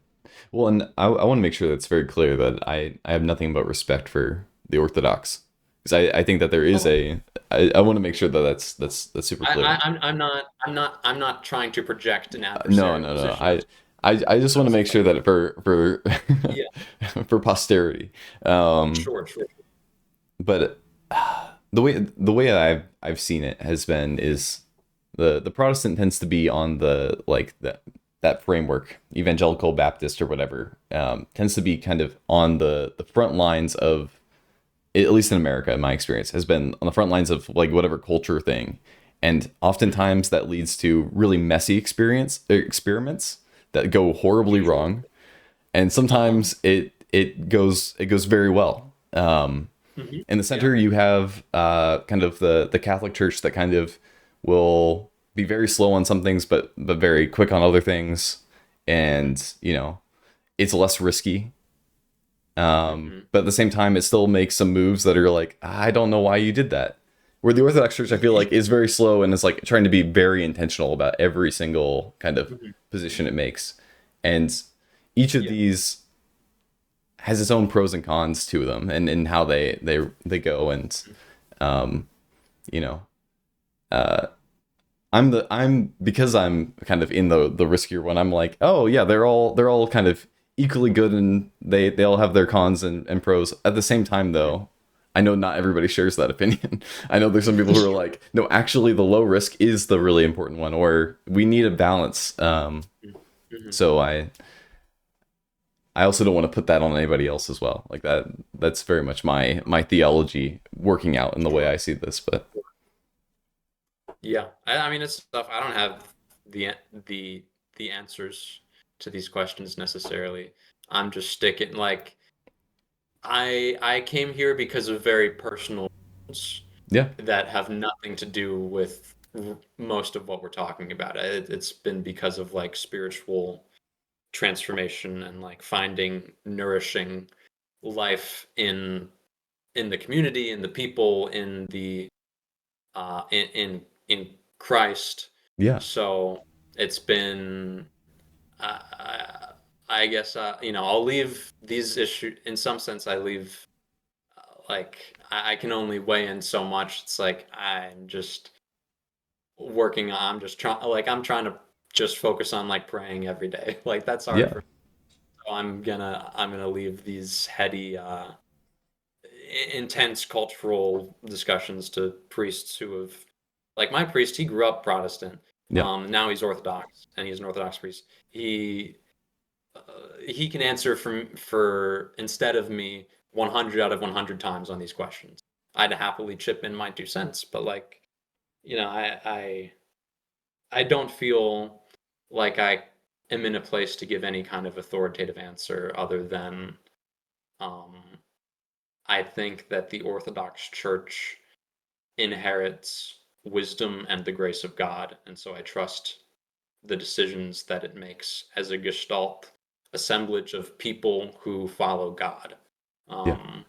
Well, and I want to make sure that's very clear that I have nothing but respect for the Orthodox, because I think that there is Oh, I want to make sure that that's super clear. I'm not trying to project an No, adversarial no, no. position. That's I just want to that's make sure that for yeah, for posterity. Um, sure, sure. but the way I've seen it has been is the Protestant tends to be on the like that framework, evangelical Baptist or whatever, tends to be kind of on the front lines of, at least in America, in my experience, has been on the front lines of like whatever culture thing. And Mhm. oftentimes that leads to really messy experiments that go horribly Sure. wrong. And Uh-huh. sometimes it goes very well. In the Yeah. center, you have kind of the Catholic Church that kind of will be very slow on some things, but very quick on other things, Mhm. and it's less risky. Mhm. But at the same time, it still makes some moves that are like, I don't know why you did that. Where the Orthodox Church, I feel like, is very slow and is like trying to be very intentional about every single kind of Mhm. position it makes, and each of Yeah. these has its own pros and cons to them, and how they go, and um, you know, uh, I'm because I'm kind of in the riskier one. I'm like, oh yeah, they're all kind of equally good, and they all have their cons and pros. At the same time, Mhm. though, I know not everybody shares that opinion. I know there's some people who are Sure. like, no, actually, the low risk is the really important one, or we need a balance. Mhm. So I also don't want to put that on anybody else as well. Like that's very much my theology working out in the way Sure. I see this. But Yeah. I mean, it's stuff I don't have the the answers to these questions necessarily. I'm just sticking like I came here because of very personal reasons yeah, that have nothing to do with most of what we're talking about. It's been because of like spiritual transformation and like finding nourishing life in the community, in the people, in the in Christ. yeah, So it's been I guess I'll leave these issues in some sense. I leave like I can only weigh in so much. It's like I'm just trying like I'm trying to just focus on like praying every day. Like that's hard yeah, for me. So I'm gonna leave these heady intense cultural discussions to priests who have like my priest, he grew up Protestant. yeah, Now he's Orthodox and he's an Orthodox priest. Uh, he can answer for instead of me 100 out of 100 times on these questions. I'd happily chip in my 2 cents, but like, I don't feel like I am in a place to give any kind of authoritative answer other than um, I think that the Orthodox Church inherits wisdom and the grace of God, and so I trust the decisions that it makes as a gestalt assemblage of people who follow God. yeah, Um,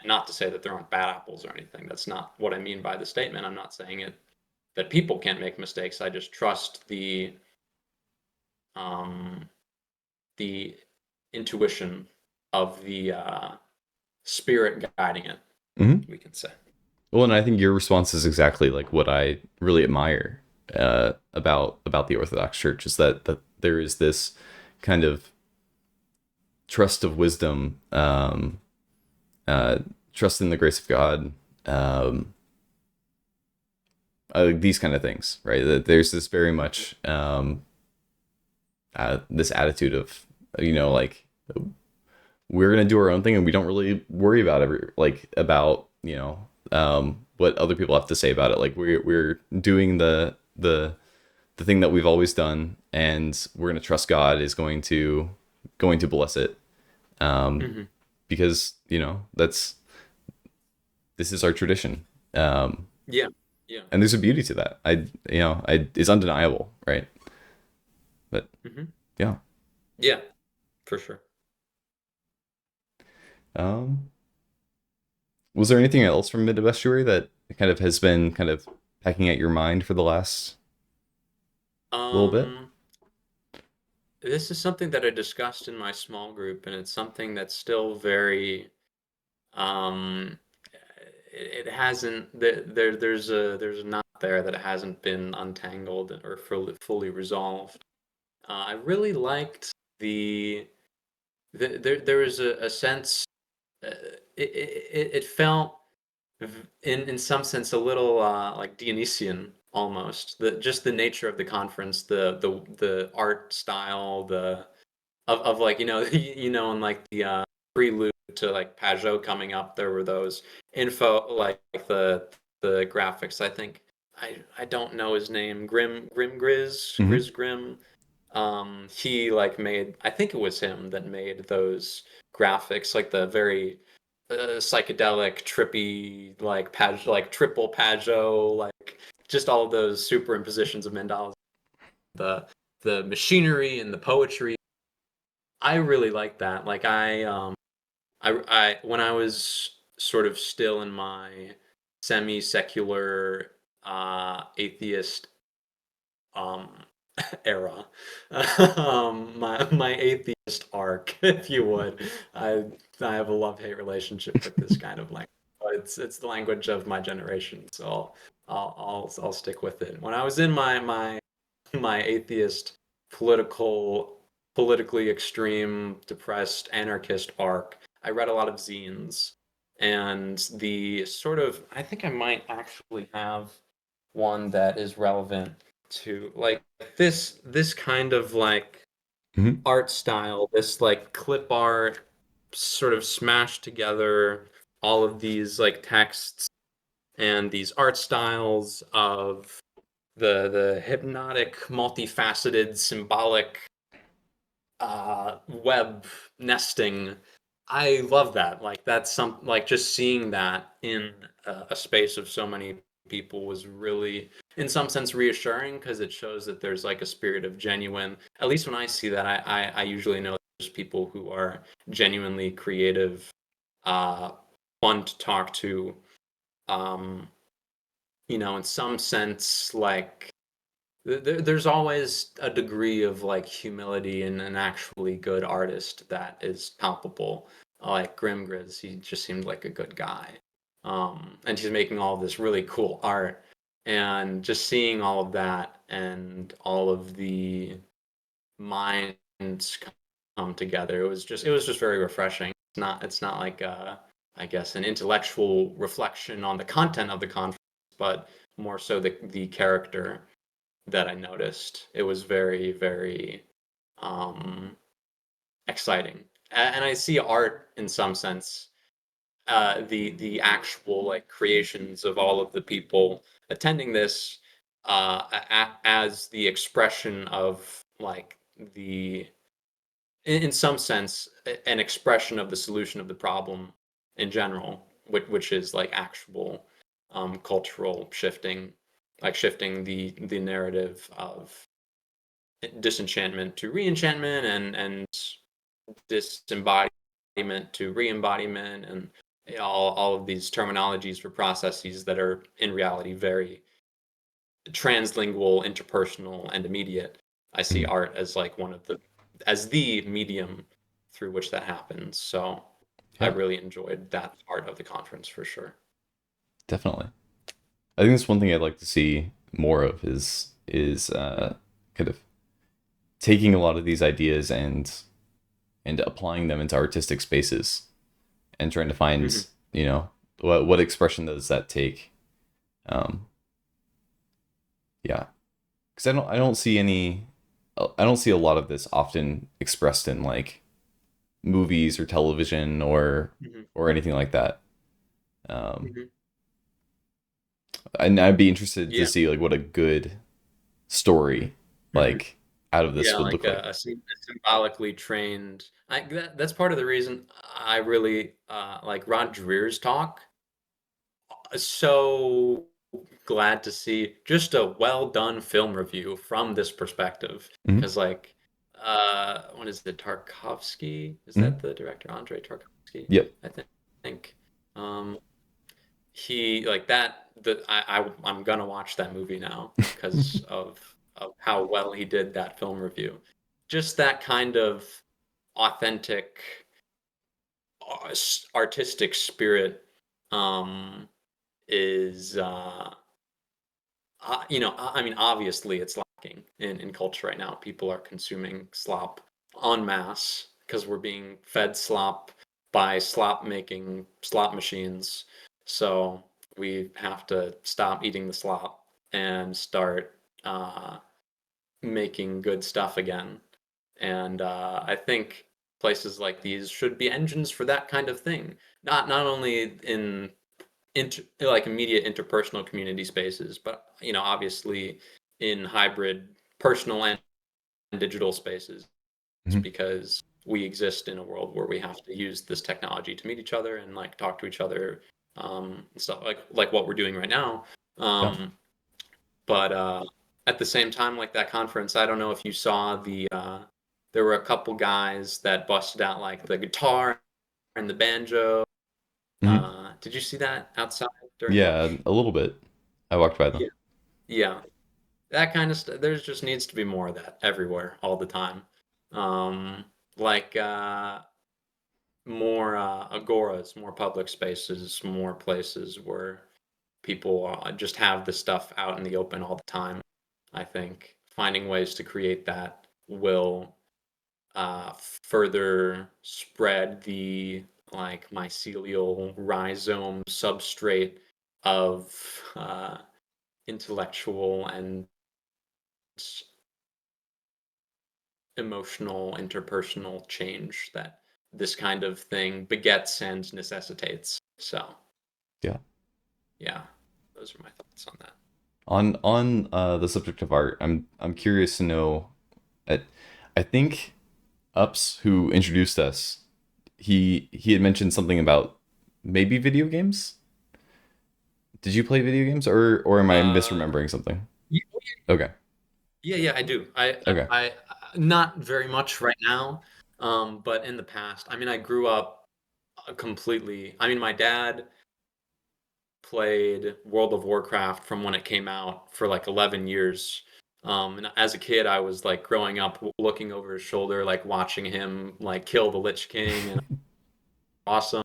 Not to say that there aren't bad apples or anything. That's not what I mean by the statement. I'm not saying it that people can't make mistakes. I just trust um, the intuition of the spirit guiding it. hmm. We can say. Well, and I think your response is exactly like what I really admire about the Orthodox Church, is that there is this kind of trust of wisdom, uh, trust in the grace of God, um, these kind of things, right? That there's this very much this attitude of, like, we're gonna do our own thing and we don't really worry about about what other people have to say about it. Like we're doing the thing that we've always done, and we're gonna trust God is going to bless it, Hmm. because this is our tradition, Yeah. Yeah. and there's a beauty to that. It's undeniable, right? But Hmm. yeah. Yeah, for sure. um was there anything else from Midwestuary that kind of has been kind of pecking at your mind for the last little bit? Um, this is something that I discussed in my small group, and it's something that's still very um it hasn't there's a knot there that hasn't been untangled or fully resolved. I really liked the, there was a sense, uh, it felt in some sense a little like Dionysian almost. Just the nature of the conference, the art style, the of like in like the prelude to like Pajot coming up, there were those info like the graphics. I think I don't know his name. Hmm. Grizz Grim. He like made, I think it was him that made those graphics, like the very psychedelic, trippy, like triple Pajot, like just all of those superimpositions of mandalas, the machinery and the poetry. I really like that. Like I when I was sort of still in my semi-secular atheist um era, my atheist arc, if you would. I have a love-hate relationship with this kind of language. But it's the language of my generation, so I'll stick with it. When I was in my atheist, political, politically extreme, depressed, anarchist arc, I read a lot of zines. And the sort of, I think I might actually have one that is relevant to like this kind of like Hmm. art style, this like clip art, sort of smashed together all of these like texts and these art styles of the hypnotic, multifaceted, symbolic web nesting. I love that. Like that's some like just seeing that in a space of so many people was really, in some sense, reassuring because it shows that there's like a spirit of genuine. At least when I see that, I usually know there's people who are genuinely creative, uh, fun to talk to. Um, in some sense, like there's always a degree of like humility in an actually good artist that is palpable. Like Grimgriz, he just seemed like a good guy. And he's making all this really cool art. And just seeing all of that and all of the minds come together, it was just very refreshing. It's not like I guess an intellectual reflection on the content of the conference, but more so the character that I noticed. It was very, very um, exciting, and I see art in some sense. The actual like creations of all of the people attending this as the expression of like the in some sense an expression of the solution of the problem in general, which is like actual cultural shifting, like shifting the narrative of disenchantment to reenchantment and disembodiment to re-embodiment, and all of these terminologies for processes that are in reality very translingual, interpersonal, and immediate. I see art as like one of the as the medium through which that happens. So I Yeah, really enjoyed that part of the conference for sure. definitely. I think that's one thing I'd like to see more of is kind of taking a lot of these ideas and applying them into artistic spaces and trying to find, Hmm. what expression does that take. Um, Yeah, because I don't see any, I don't see a lot of this often expressed in like movies or television Hmm. or anything like that. Um, Hmm. and I'd be interested to Yeah. see like what a good story Hmm. like out of this Yeah, would like look like. a symbolically trained. That's part of the reason I really like Rod Dreher's talk. So glad to see just a well done film review from this perspective. Hmm. Because like, what is it? Tarkovsky? Is that Hmm. the director? Andrei Tarkovsky? Yep. I think. Um, he like that. I'm gonna watch that movie now because of how well he did that film review. Just that kind of authentic artistic spirit um, is I mean, obviously it's lacking in culture right now. People are consuming slop en masse because we're being fed slop by slop making slot machines. So we have to stop eating the slop and start uh, making good stuff again. And I think places like these should be engines for that kind of thing. Not only in like immediate interpersonal community spaces, but obviously in hybrid personal and digital spaces, Hmm. because we exist in a world where we have to use this technology to meet each other and like talk to each other, and stuff like what we're doing right now. Yeah. Um, but at the same time, like that conference, I don't know if you saw there were a couple guys that busted out like the guitar and the banjo. Hmm. Did you see that outside during Yeah, lunch? a little bit. I walked by them. Yeah. Yeah. That kind of stuff. There's just needs to be more of that everywhere all the time. Um, like more agoras, more public spaces, more places where people just have the stuff out in the open all the time. I think finding ways to create that will further spread the like mycelial rhizome substrate of intellectual and emotional interpersonal change that this kind of thing begets and necessitates. So Yeah. yeah, those are my thoughts on that. On the subject of art, I'm curious to know. I, I think Ups, who introduced us, he had mentioned something about maybe video games. Did you play video games, or am I Uh, misremembering something? yeah, Okay. yeah, I do. Okay. Not very much right now, but in the past, I mean, I grew up completely. I mean, my dad played World of Warcraft from when it came out for like 11 years. And as a kid, I was like growing up looking over his shoulder, like watching him like kill the Lich King and awesome.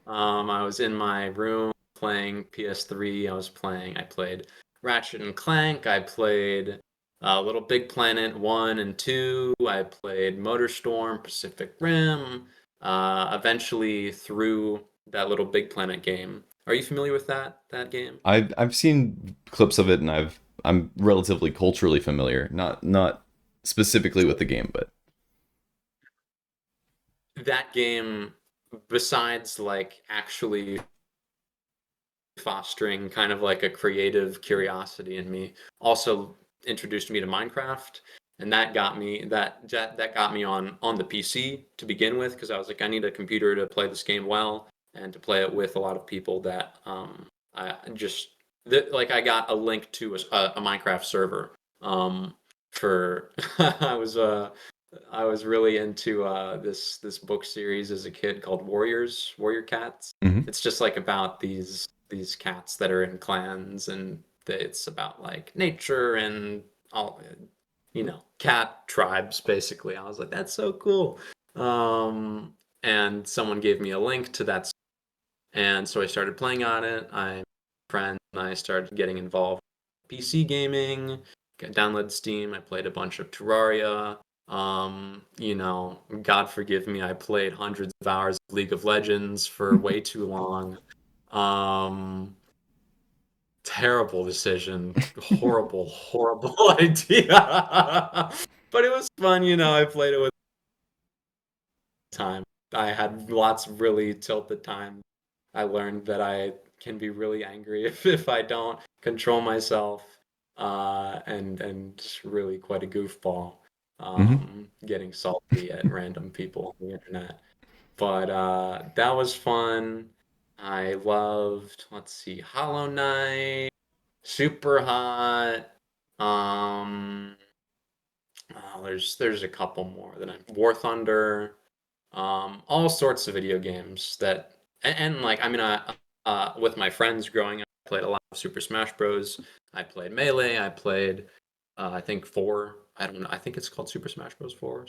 I was in my room playing PS3. I played Ratchet and Clank. I played Little Big Planet 1 and 2. I played MotorStorm, Pacific Rim. Eventually through that Little Big Planet game. Are you familiar with that game? I've seen clips of it, and I'm relatively culturally familiar. Not specifically with the game, but That game, besides like actually fostering kind of like a creative curiosity in me, also introduced me to Minecraft, and that got me on the PC to begin with because I was like, I need a computer to play this game well and to play it with a lot of people that I just like I got a link to a Minecraft server for I was really into this book series as a kid called Warrior Cats. hmm. It's just like about these cats that are in clans, and it's about like nature and all cat tribes basically. I was like, that's so cool. And someone gave me a link to that, and so I started playing on it. I friends and I started getting involved in PC gaming. Downloaded Steam. I played a bunch of Terraria. God forgive me, I played hundreds of hours of League of Legends for way too long. Um, Terrible decision. Horrible, horrible idea. But it was fun, I played it with time. I had lots of really tilted times. I learned that I can be really angry if I don't control myself, and just really quite a goofball, Hmm. getting salty at random people on the internet. But that was fun. I loved, let's see, Hollow Knight, Super Hot. Um, there's a couple more that I'm War Thunder, all sorts of video games that, and like I mean, with my friends growing up, I played a lot of Super Smash Bros. I played Melee. I played, I think four. I don't know. I think it's called Super Smash Bros. Four.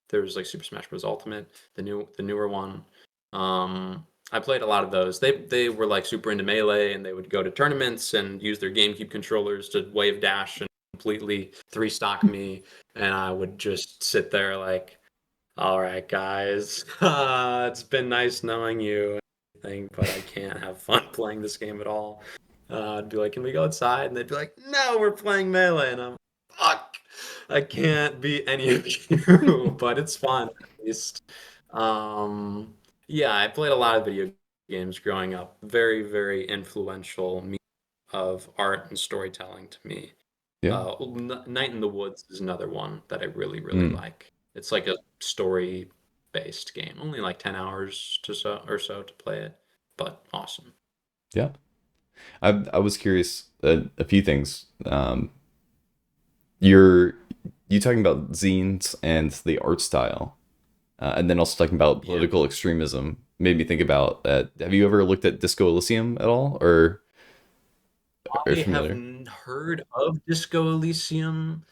There was like Super Smash Bros. Ultimate, the newer one. I played a lot of those. They were like super into Melee, and they would go to tournaments and use their GameCube controllers to wave dash and completely three stock me, and I would just sit there like, all right, guys. It's been nice knowing you, and everything, but I can't have fun playing this game at all. I'd be like, can we go outside? And they'd be like, no, we're playing Melee. And I'm, fuck, I can't beat any of you, but it's fun at least. Um, yeah, I played a lot of video games growing up. Very, very influential medium of art and storytelling to me. Yeah. Night in the Woods is another one that I really, really Mm. like. It's like a story-based game. Only like 10 hours or so to play it, but awesome. Yeah. I was curious a few things. You're you talking about zines and the art style, and then also talking about Yeah. political extremism made me think about that. Have you ever looked at Disco Elysium at all, or are you I have familiar? heard of Disco Elysium,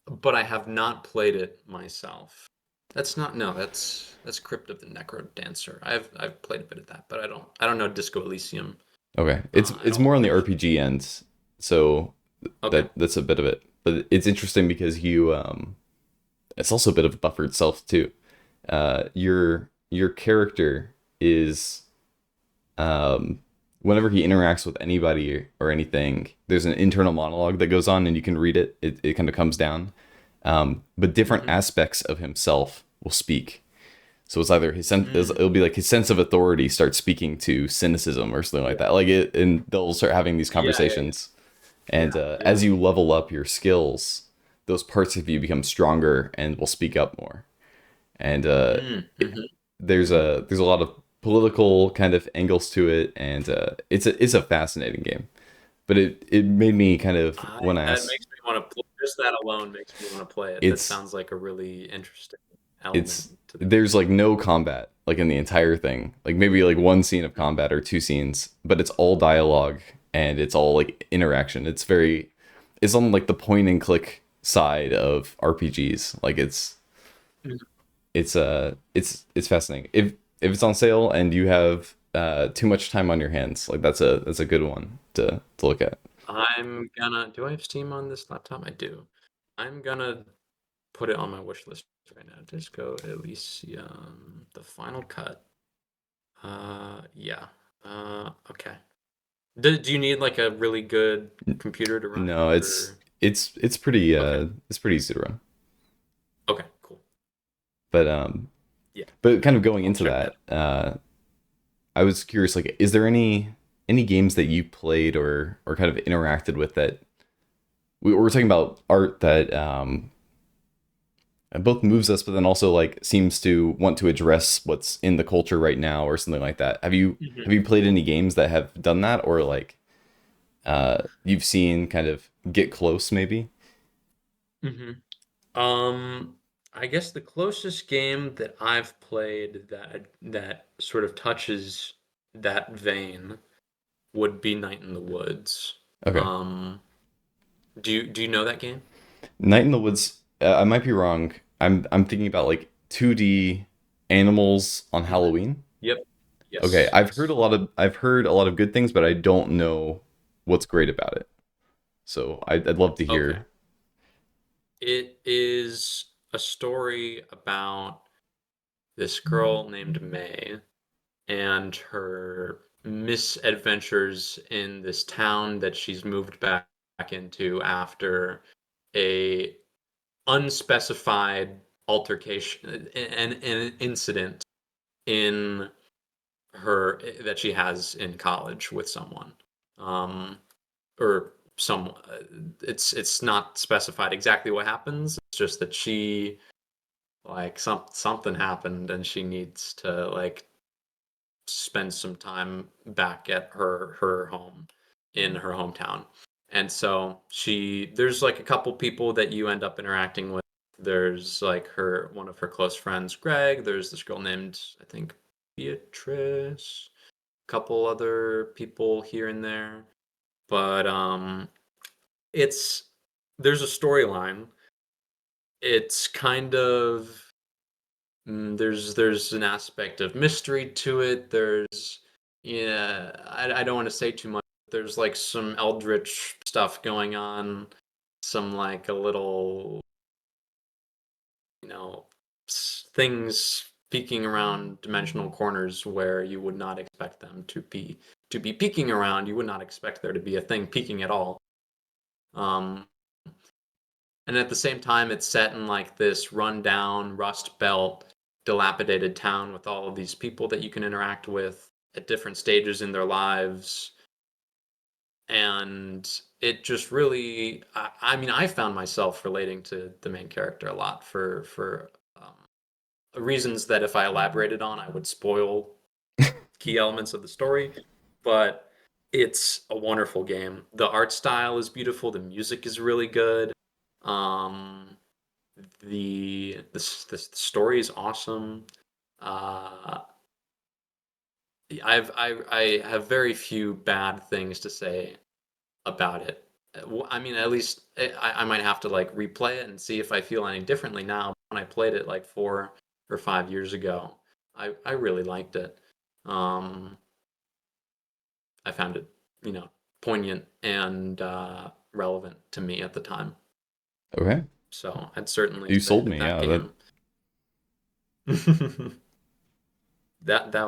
but I have not played it myself. That's not no, that's Crypt of the Necro Dancer. I've played a bit of that, but I don't know Disco Elysium Okay, it's at all. more on the Have you? RPG end, so Okay. that's a bit of it. But it's interesting because it's also a bit of a buffer itself too. Your character is um, whenever he interacts with anybody or anything, there's an internal monologue that goes on, and you can read it. It kind of comes down, but different Hmm. aspects of himself will speak. So it's either his sense, Mm. it'll be like his sense of authority starts speaking to cynicism or something like that. Like it, and they'll start having these Yeah, yeah, conversations. And yeah. as Yeah. you level up your skills, those parts of you become stronger and will speak up more. And Mm. Hmm. there's a lot of political kind of angles to it, and it's a fascinating game. But it made me kind of want to That ask. makes me want to play. Just that alone makes me want to play it. That It's sounds like a really interesting element it's to the game. there's like no combat like in the entire thing. Like maybe like one scene of combat or two scenes, but it's all dialogue and it's all like interaction. It's on like the point and click side of RPGs. Like Mhm. it's fascinating. If it's on sale and you have too much time on your hands, like that's a good one to look at. Do I have Steam on this laptop? I do. I'm gonna put it on my wish list right now. Disco Elysium, the final cut. Yeah. Okay. Do you need like a really good computer to run No, it, or? Okay. it's pretty easy to run. Okay, cool. But Yeah, but kind of going I'll into check that that, I was curious, like, is there any games that you played or kind of interacted with that we're talking about art that both moves us, but then also like seems to want to address what's in the culture right now or something like that. out. Have you played any games that have done that, or like you've seen kind of get close maybe? Hmm. Um, I guess the closest game that I've played that sort of touches that vein would be Night in the Woods. Okay, Um, do you know that game? Night in the Woods. I might be wrong. I'm thinking about like 2D animals on Mhm. Halloween. Yep. Okay, Yes. Yes. I've heard a lot of good things, but I don't know what's great about it. So I'd love to Okay. hear. It is a story about this girl named May and her. misadventures in this town that she's moved back into after a unspecified altercation and an incident in her that she has in college with someone, or some. It's not specified exactly what happens. It's just that she like something happened and she needs to like spend some time back at her home in her hometown. And so there's like a couple people that you end up interacting with. There's like one of her close friends, Greg. There's this girl named, I think, Beatrice. A couple other people here and there. But it's there's a storyline. It's kind of there's an aspect of mystery to it. There's yeah, I don't want to say too much. There's like some eldritch stuff going on, some like a little, things peeking around dimensional corners where you would not expect them to be peeking around. You would not expect there to be a thing peeking at all. Um, and at the same time, it's set in like this rundown, rust belt, dilapidated town with all of these people that you can interact with at different stages in their lives. And it just really, I mean, I found myself relating to the main character a lot for reasons that if I elaborated on, I would spoil key elements of the story. But it's a wonderful game. The art style is beautiful. The music is really good. Um, the story is awesome. Uh, I have very few bad things to say about it. I mean, at least I might have to like replay it and see if I feel any differently now. When I played it like 4 or 5 years ago, I really liked it. Um, I found it, poignant and relevant to me at the time. Okay. So I'd certainly You say sold that me. that Yeah, that game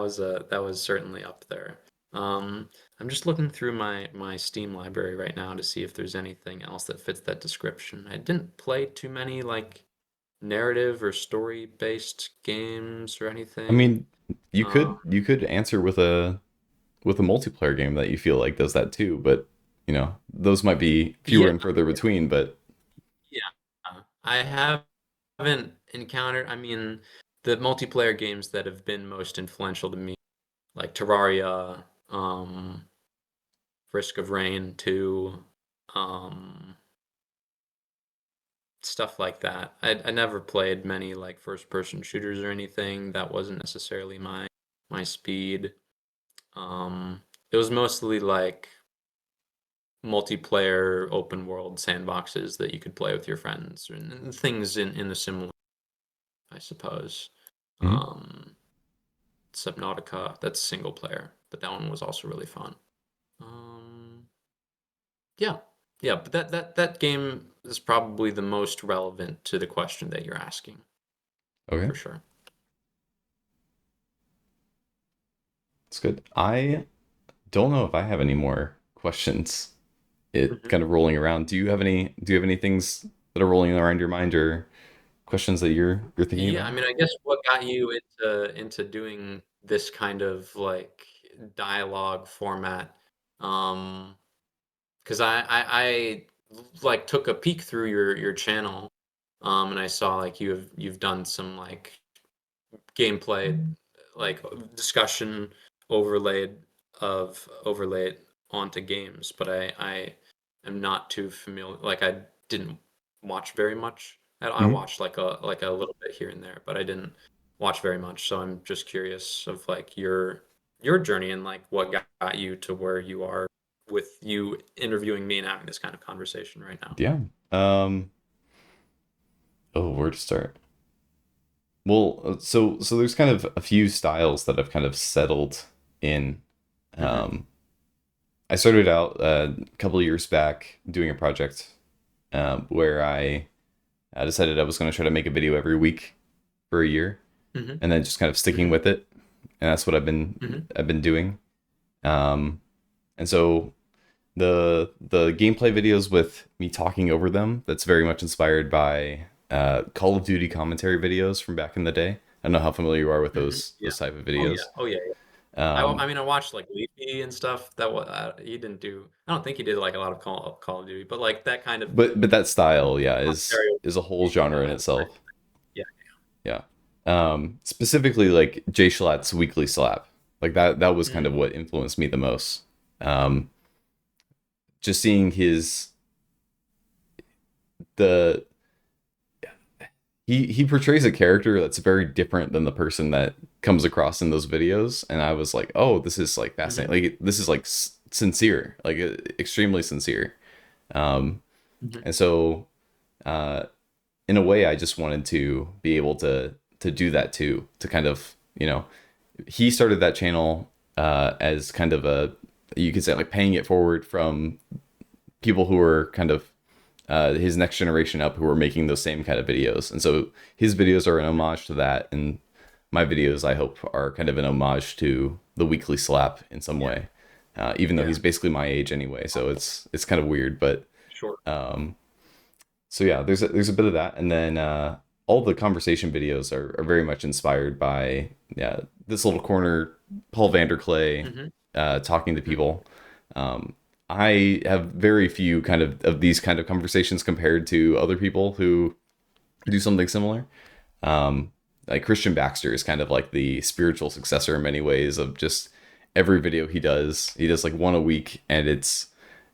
that was certainly up there. I'm just looking through my Steam library right now to see if there's anything else that fits that description. I didn't play too many like narrative or story based games or I anything. mean, you Um, could answer with a multiplayer game that you feel like does that too, but those might be fewer yeah, and further between, but yeah. I haven't encountered. I mean, the multiplayer games that have been most influential to me, like Terraria, um, Risk of Rain 2, um, stuff like that. I never played many like first person shooters or anything. That wasn't necessarily my speed. Um, it was mostly like multiplayer open world sandboxes that you could play with your friends and things in a similar, I suppose. mhm. Um, Subnautica, that's single player, but that one was also really fun. Um, yeah, yeah, but that game is probably the most relevant to the question that you're asking, Okay, for sure. that's good. I don't know if I have any more questions. It Mhm. kind of rolling around. Do you have any things that are rolling around your mind or questions that you're thinking Yeah, I about? mean, I guess what got you into doing this kind of like dialogue format? Um, because I like took a peek through your channel, and I saw like you've done some like gameplay, like discussion overlaid overlaid onto games, but I am not too familiar. Like I didn't watch very much. I Mhm. watched like a little bit here and there, but I didn't watch very much. So I'm just curious of like your journey and like what got you to where you are with you interviewing me and having this kind of conversation right now. Yeah. Um, oh, where to start? Well, so there's kind of a few styles that I've kind of settled in. Hmm. Um, I started out a couple of years back doing a project where I decided I was going to try to make a video every week for a year, Hmm. and then just kind of sticking Hmm. with it, and that's what I've been Hmm. I've been doing. Um, and so the gameplay videos with me talking over them, that's very much inspired by Call of Duty commentary videos from back in the day. I don't know how familiar you are with Yeah. those type of Oh yeah. videos. Oh yeah. I Um, mean, I watched like Leafy and stuff. That was he didn't do. I don't think he did like a lot of Call of Duty, but like that kind of but that style, yeah, commentary. is a whole Yeah, genre in I itself. yeah. Yeah. Specifically like Jay Schlatt's Weekly Slap. Like that was kind of Mm, what influenced me the most. Um, just seeing his the he portrays a character that's very different than the person that comes across in those videos, and I was like, oh, this is like mhm, fascinating. Like this is like sincere, like extremely sincere. Um, mhm. and so uh, in a way, I just wanted to be able to do that too, to kind of, he started that channel as kind of a, you could say, like paying it forward from people who were kind of his next generation up, who were making those same kind of videos. And so his videos are an homage to that, and my videos, I hope, are kind of an homage to the Weekly Slap in some Yeah. way. Even though Yeah. he's basically my age anyway, so it's kind of weird, but Sure. um, so yeah, there's a bit of that, and then all the conversation videos are very much inspired by, yeah, this little corner, Paul Vanderklay, Hmm. talking to Hmm. people. Um, I have very few of these kind of conversations compared to other people who do something similar. Um, like Christian Baxter is kind of like the spiritual successor in many ways of just every video he does. He does like one a week, and it's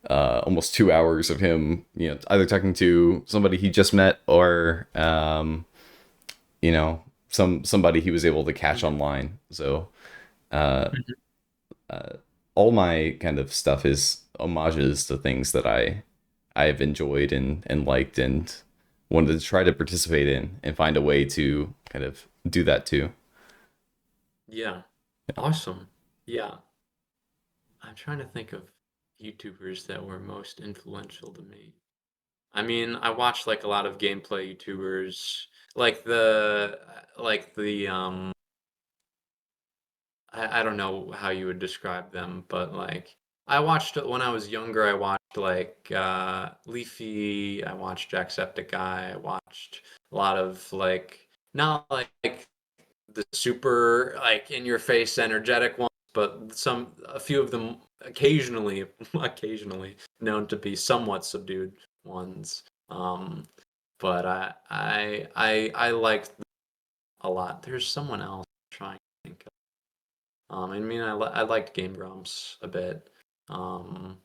almost 2 hours of him, either talking to somebody he just met or, somebody he was able to catch Hmm. online. So uh, Hmm. uh, all my kind of stuff is homages to things that I have enjoyed and liked and wanted to try to participate in and find a way to kind of do that too. Yeah. Awesome. Yeah. I'm trying to think of YouTubers that were most influential to me. I mean, I watched like a lot of gameplay YouTubers, like the I don't know how you would describe them, but like I watched when I was younger, I watched like Leafy, I watched Jacksepticeye, I watched a lot of like not like the super like in your face energetic ones, but a few of them occasionally occasionally known to be somewhat subdued ones. But I liked them a lot. There's someone else I'm trying to think of. I mean, I liked Game Grumps a bit. Um,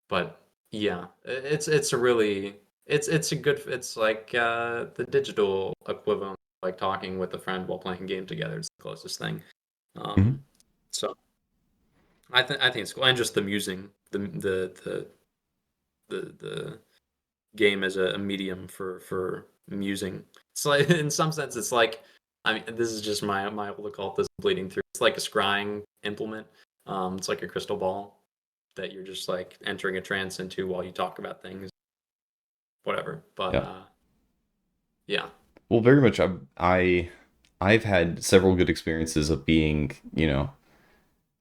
but yeah, it's a really it's a good it's like the digital equivalent of, like talking with a friend while playing a game together. It's the closest thing. Mhm. Um, so I think it's cool, and just the musing the game as a medium for musing. It's like in some sense, it's like I mean, this is just my old occultism bleeding through. It's like a scrying implement. It's like a crystal ball that you're just like entering a trance into while you talk about things, whatever. But Yeah. yeah. Well, very much. I've had several good experiences of being,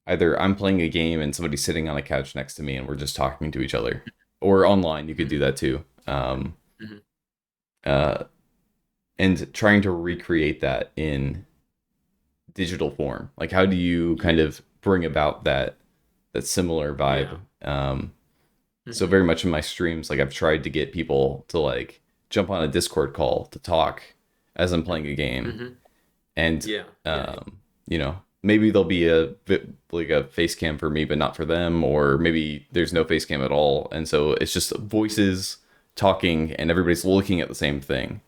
either I'm playing a game and somebody's sitting on a couch next to me and we're just talking to each other, or online. You could do Hmm. that too. Hmm. Uh, and trying to recreate that in digital form. Like, how do you Yeah. kind of bring about that similar Yeah. vibe? So Hmm. very much in my streams, like I've tried to get people to like jump on a Discord call to talk as I'm playing a game, Hmm. and Yeah. Yeah. Yeah. maybe there'll be a bit like a face cam for me but not for them, or maybe there's no face cam at all, and so it's just voices talking and everybody's looking at the same thing,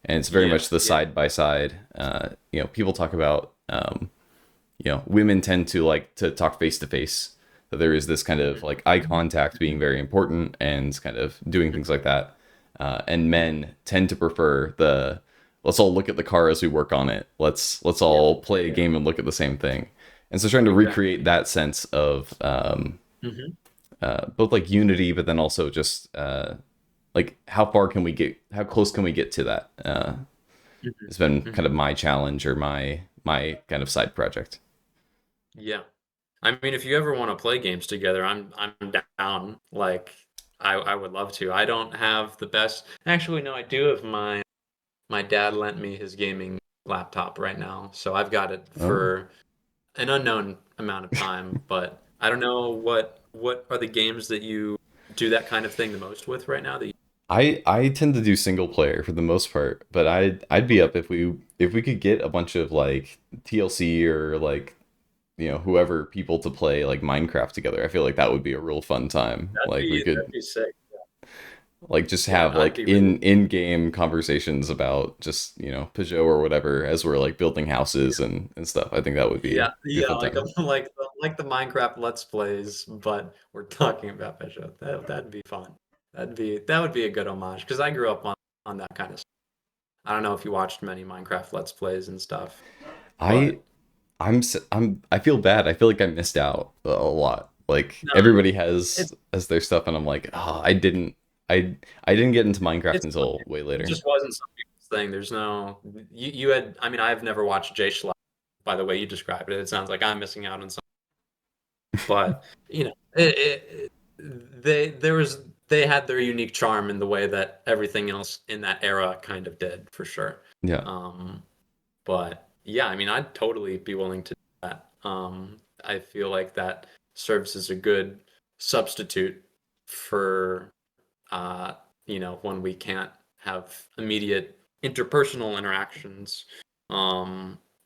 and it's very Yeah. much the Yeah. side by side. People talk about women tend to like to talk face to face, so there is this kind of Hmm. like eye contact being very important and kind of doing things Hmm. like that, and Hmm. men tend to prefer the let's all look at the car as we work on it, let's Yeah. all Yeah. play a Yeah. game and look at the same thing, and so trying to recreate Exactly. that sense of Hmm. both like unity but then also just like how far can we get, how close can we get to that, Hmm. has been kind Hmm. of my challenge or my kind of side project. Yeah. I mean, if you ever want to play games together, I'm down. Like, I would love to. I don't have the best. Actually, no, I do have my dad lent me his gaming laptop right now, so I've got it Oh. for an unknown amount of time. But I don't know what are the games that you do that kind of thing the most with right now that you, I tend to do single player for the most part, but I'd be okay. up if we could get a bunch of like TLC or like whoever people to play like Minecraft together. I feel like that would be a real fun time. Like we That'd could be sick. like just Yeah, have I'd like be really in game conversations about just Peugeot or whatever as we're like building houses and stuff. I think that would be a yeah, fun time. like the Minecraft Let's Plays, but we're talking about Bishop. That'd be fun. That would be a good homage because I grew up on that kind of stuff. I don't know if you watched many Minecraft Let's Plays and stuff, I but I feel bad. I feel like I missed out a lot. Like no, everybody it's has their stuff, and I'm like, oh, I didn't get into Minecraft it's until way it later. just wasn't some people's thing. There's no you had. I mean, I've never watched Jay Schlatt. By the way you described it, it sounds like I'm missing out on something. But they had their unique charm in the way that everything else in that era kind of did, for sure. Yeah, Um, but yeah, I mean, I'd totally be willing to do that. I feel like that serves as a good substitute for when we can't have immediate interpersonal interactions.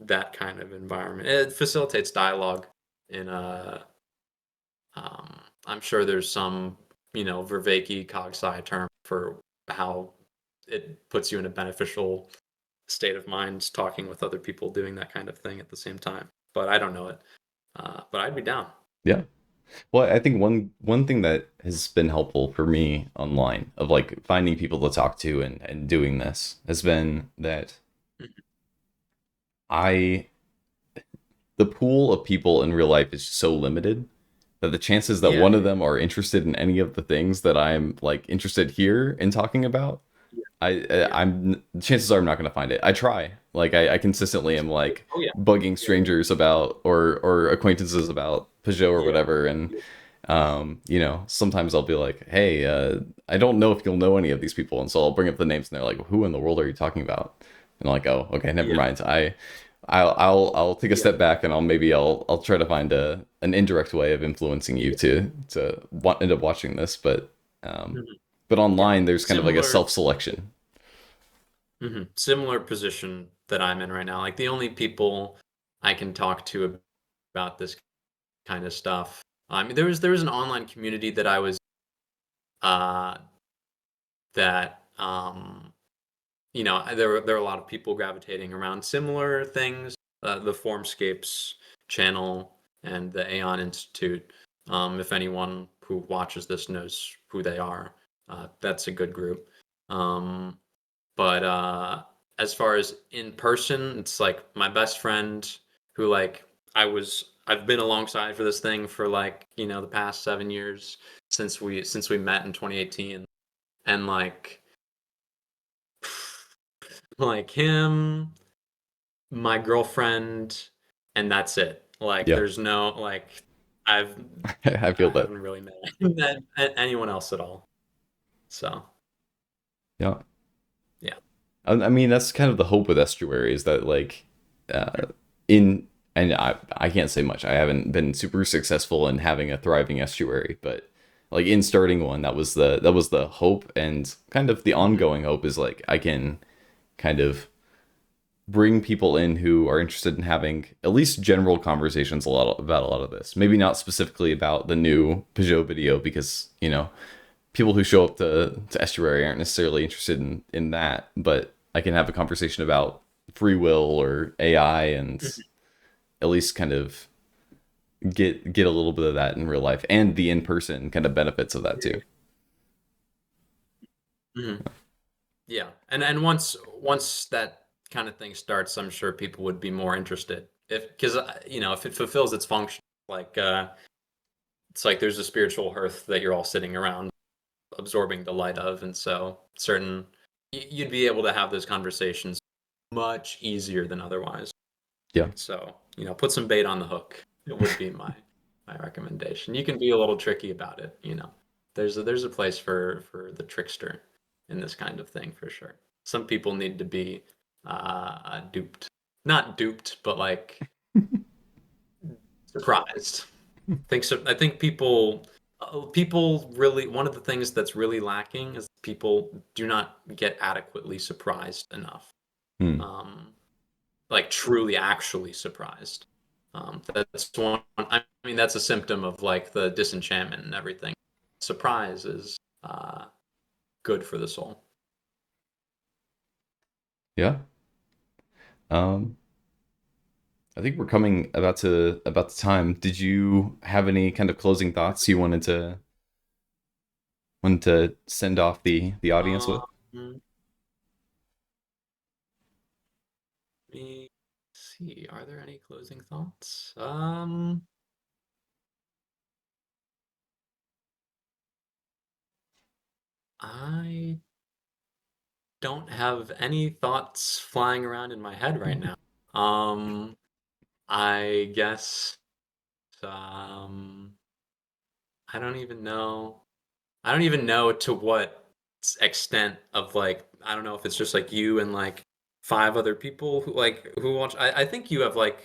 That kind of environment. It facilitates dialogue in a I'm sure there's some, Vervaeke cog sci term for how it puts you in a beneficial state of mind talking with other people doing that kind of thing at the same time. But I don't know it. But I'd be down. yeah. Well, I think one thing that has been helpful for me online of like finding people to talk to and doing this has been that Mhm. I the pool of people in real life is so limited that the chances that Yeah, one of them are interested in any of the things that I'm like interested here in talking about, yeah, I yeah, I'm chances are I'm not gonna find it. I try. Like I consistently am like oh yeah, bugging yeah, yeah, strangers about or acquaintances about Peugeot or yeah, whatever, and sometimes I'll be like, hey, I don't know if you'll know any of these people, and so I'll bring up the names, and they're like, who in the world are you talking about? And I'm like, oh, okay, never yeah, mind. I'll take a yeah, step back, and I'll try to find an indirect way of influencing you yeah, to end up watching this, mhm, but yeah. online there's kind of like a Similar, self selection. similar position that I'm in right now. Like the only people I can talk to about this kind of stuff. I mean, there was an online community that I was uh, that there were a lot of people gravitating around similar things. The Formscapes channel and the Aeon Institute. If anyone who watches this knows who they are, that's a good group. Um, but as far as in person, it's like my best friend who like I've been alongside for this thing for like, the past 7 years since we met in 2018. And like him, my girlfriend, and that's it. Like Yeah, there's no like I've I feel I that. haven't really met anyone else at all. So Yeah, yeah. I mean that's kind of the hope with estuary is that like uh, in and I can't say much. I haven't been super successful in having a thriving estuary, but like in starting one, that was the hope, and kind of the Hmm. ongoing hope is like I can kind of bring people in who are interested in having at least general conversations about a lot of this. Maybe not specifically about the new Peugeot video because, people who show up to Estuary aren't necessarily interested in that, but I can have a conversation about free will or AI and at least kind of get a little bit of that in real life and the in-person kind of benefits of that too. Hmm. Yeah, and once that kind of thing starts, I'm sure people would be more interested if because if it fulfills its function, like it's like there's a spiritual hearth that you're all sitting around absorbing the light of, and so you'd be able to have those conversations much easier than otherwise. Yeah. So put some bait on the hook. It would be my. my recommendation. You can be a little tricky about it, you know. There's a place for the trickster in this kind of thing for sure. Some people need to be duped, not duped, but like surprised. Think so. I think people really, one of the things that's really lacking is people do not get adequately surprised enough. Hmm. Um, like truly actually surprised. That's one. I mean, that's a symptom of like the disenchantment and everything. Surprise is good for the soul. Yeah. Um, I think we're coming about the time. Did you have any kind of closing thoughts you wanted to send off the audience with? Let me see. Are there any closing thoughts? I don't have any thoughts flying around in my head right now. Um, I guess um, I don't even know. I don't even know to what extent of like I don't know if it's just like you and like five other people who watch. I think you have like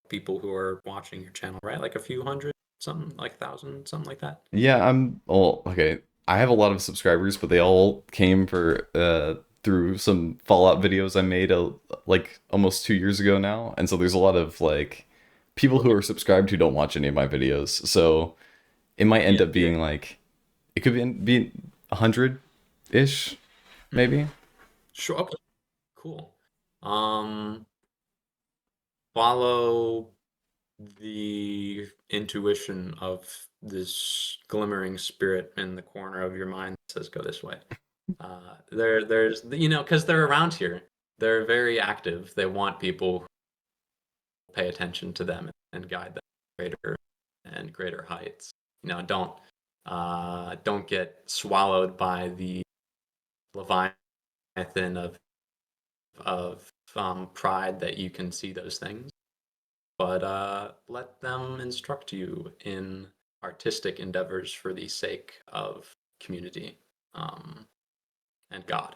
people who are watching your channel, right? Like a few hundred, something like thousand, something like that. Yeah, okay. I have a lot of subscribers, but they all came for through some Fallout videos I made like almost 2 years ago now, and so there's a lot of like people who Okay. are subscribed who don't watch any of my videos. So it might end Yeah, up yeah. being like it could be 100-ish, Hmm. maybe. Sure. Okay. Cool. Um, follow the intuition of this glimmering spirit in the corner of your mind that says go this way. There's because they're around here. They're very active. They want people who pay attention to them and guide them to greater and greater heights. Don't get swallowed by the leviathan of pride that you can see those things, but let them instruct you in artistic endeavors for the sake of community um, and God.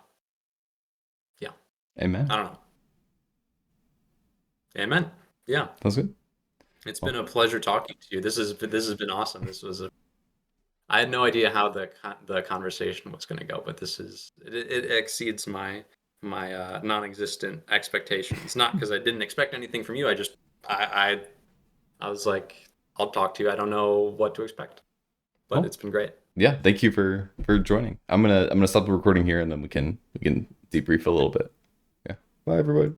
Yeah, I Amen. don't know. Amen. Yeah, That's good. it's been Well, a pleasure talking to you. This has been awesome. I had no idea how the conversation was going to go, but it exceeds my non-existent expectations. Not because I didn't expect anything from you. I was like, I'll talk to you. I don't know what to expect, but well, it's been great. yeah. Thank you for joining. I'm gonna stop the recording here, and then we can debrief a little bit. Yeah. Bye, everybody.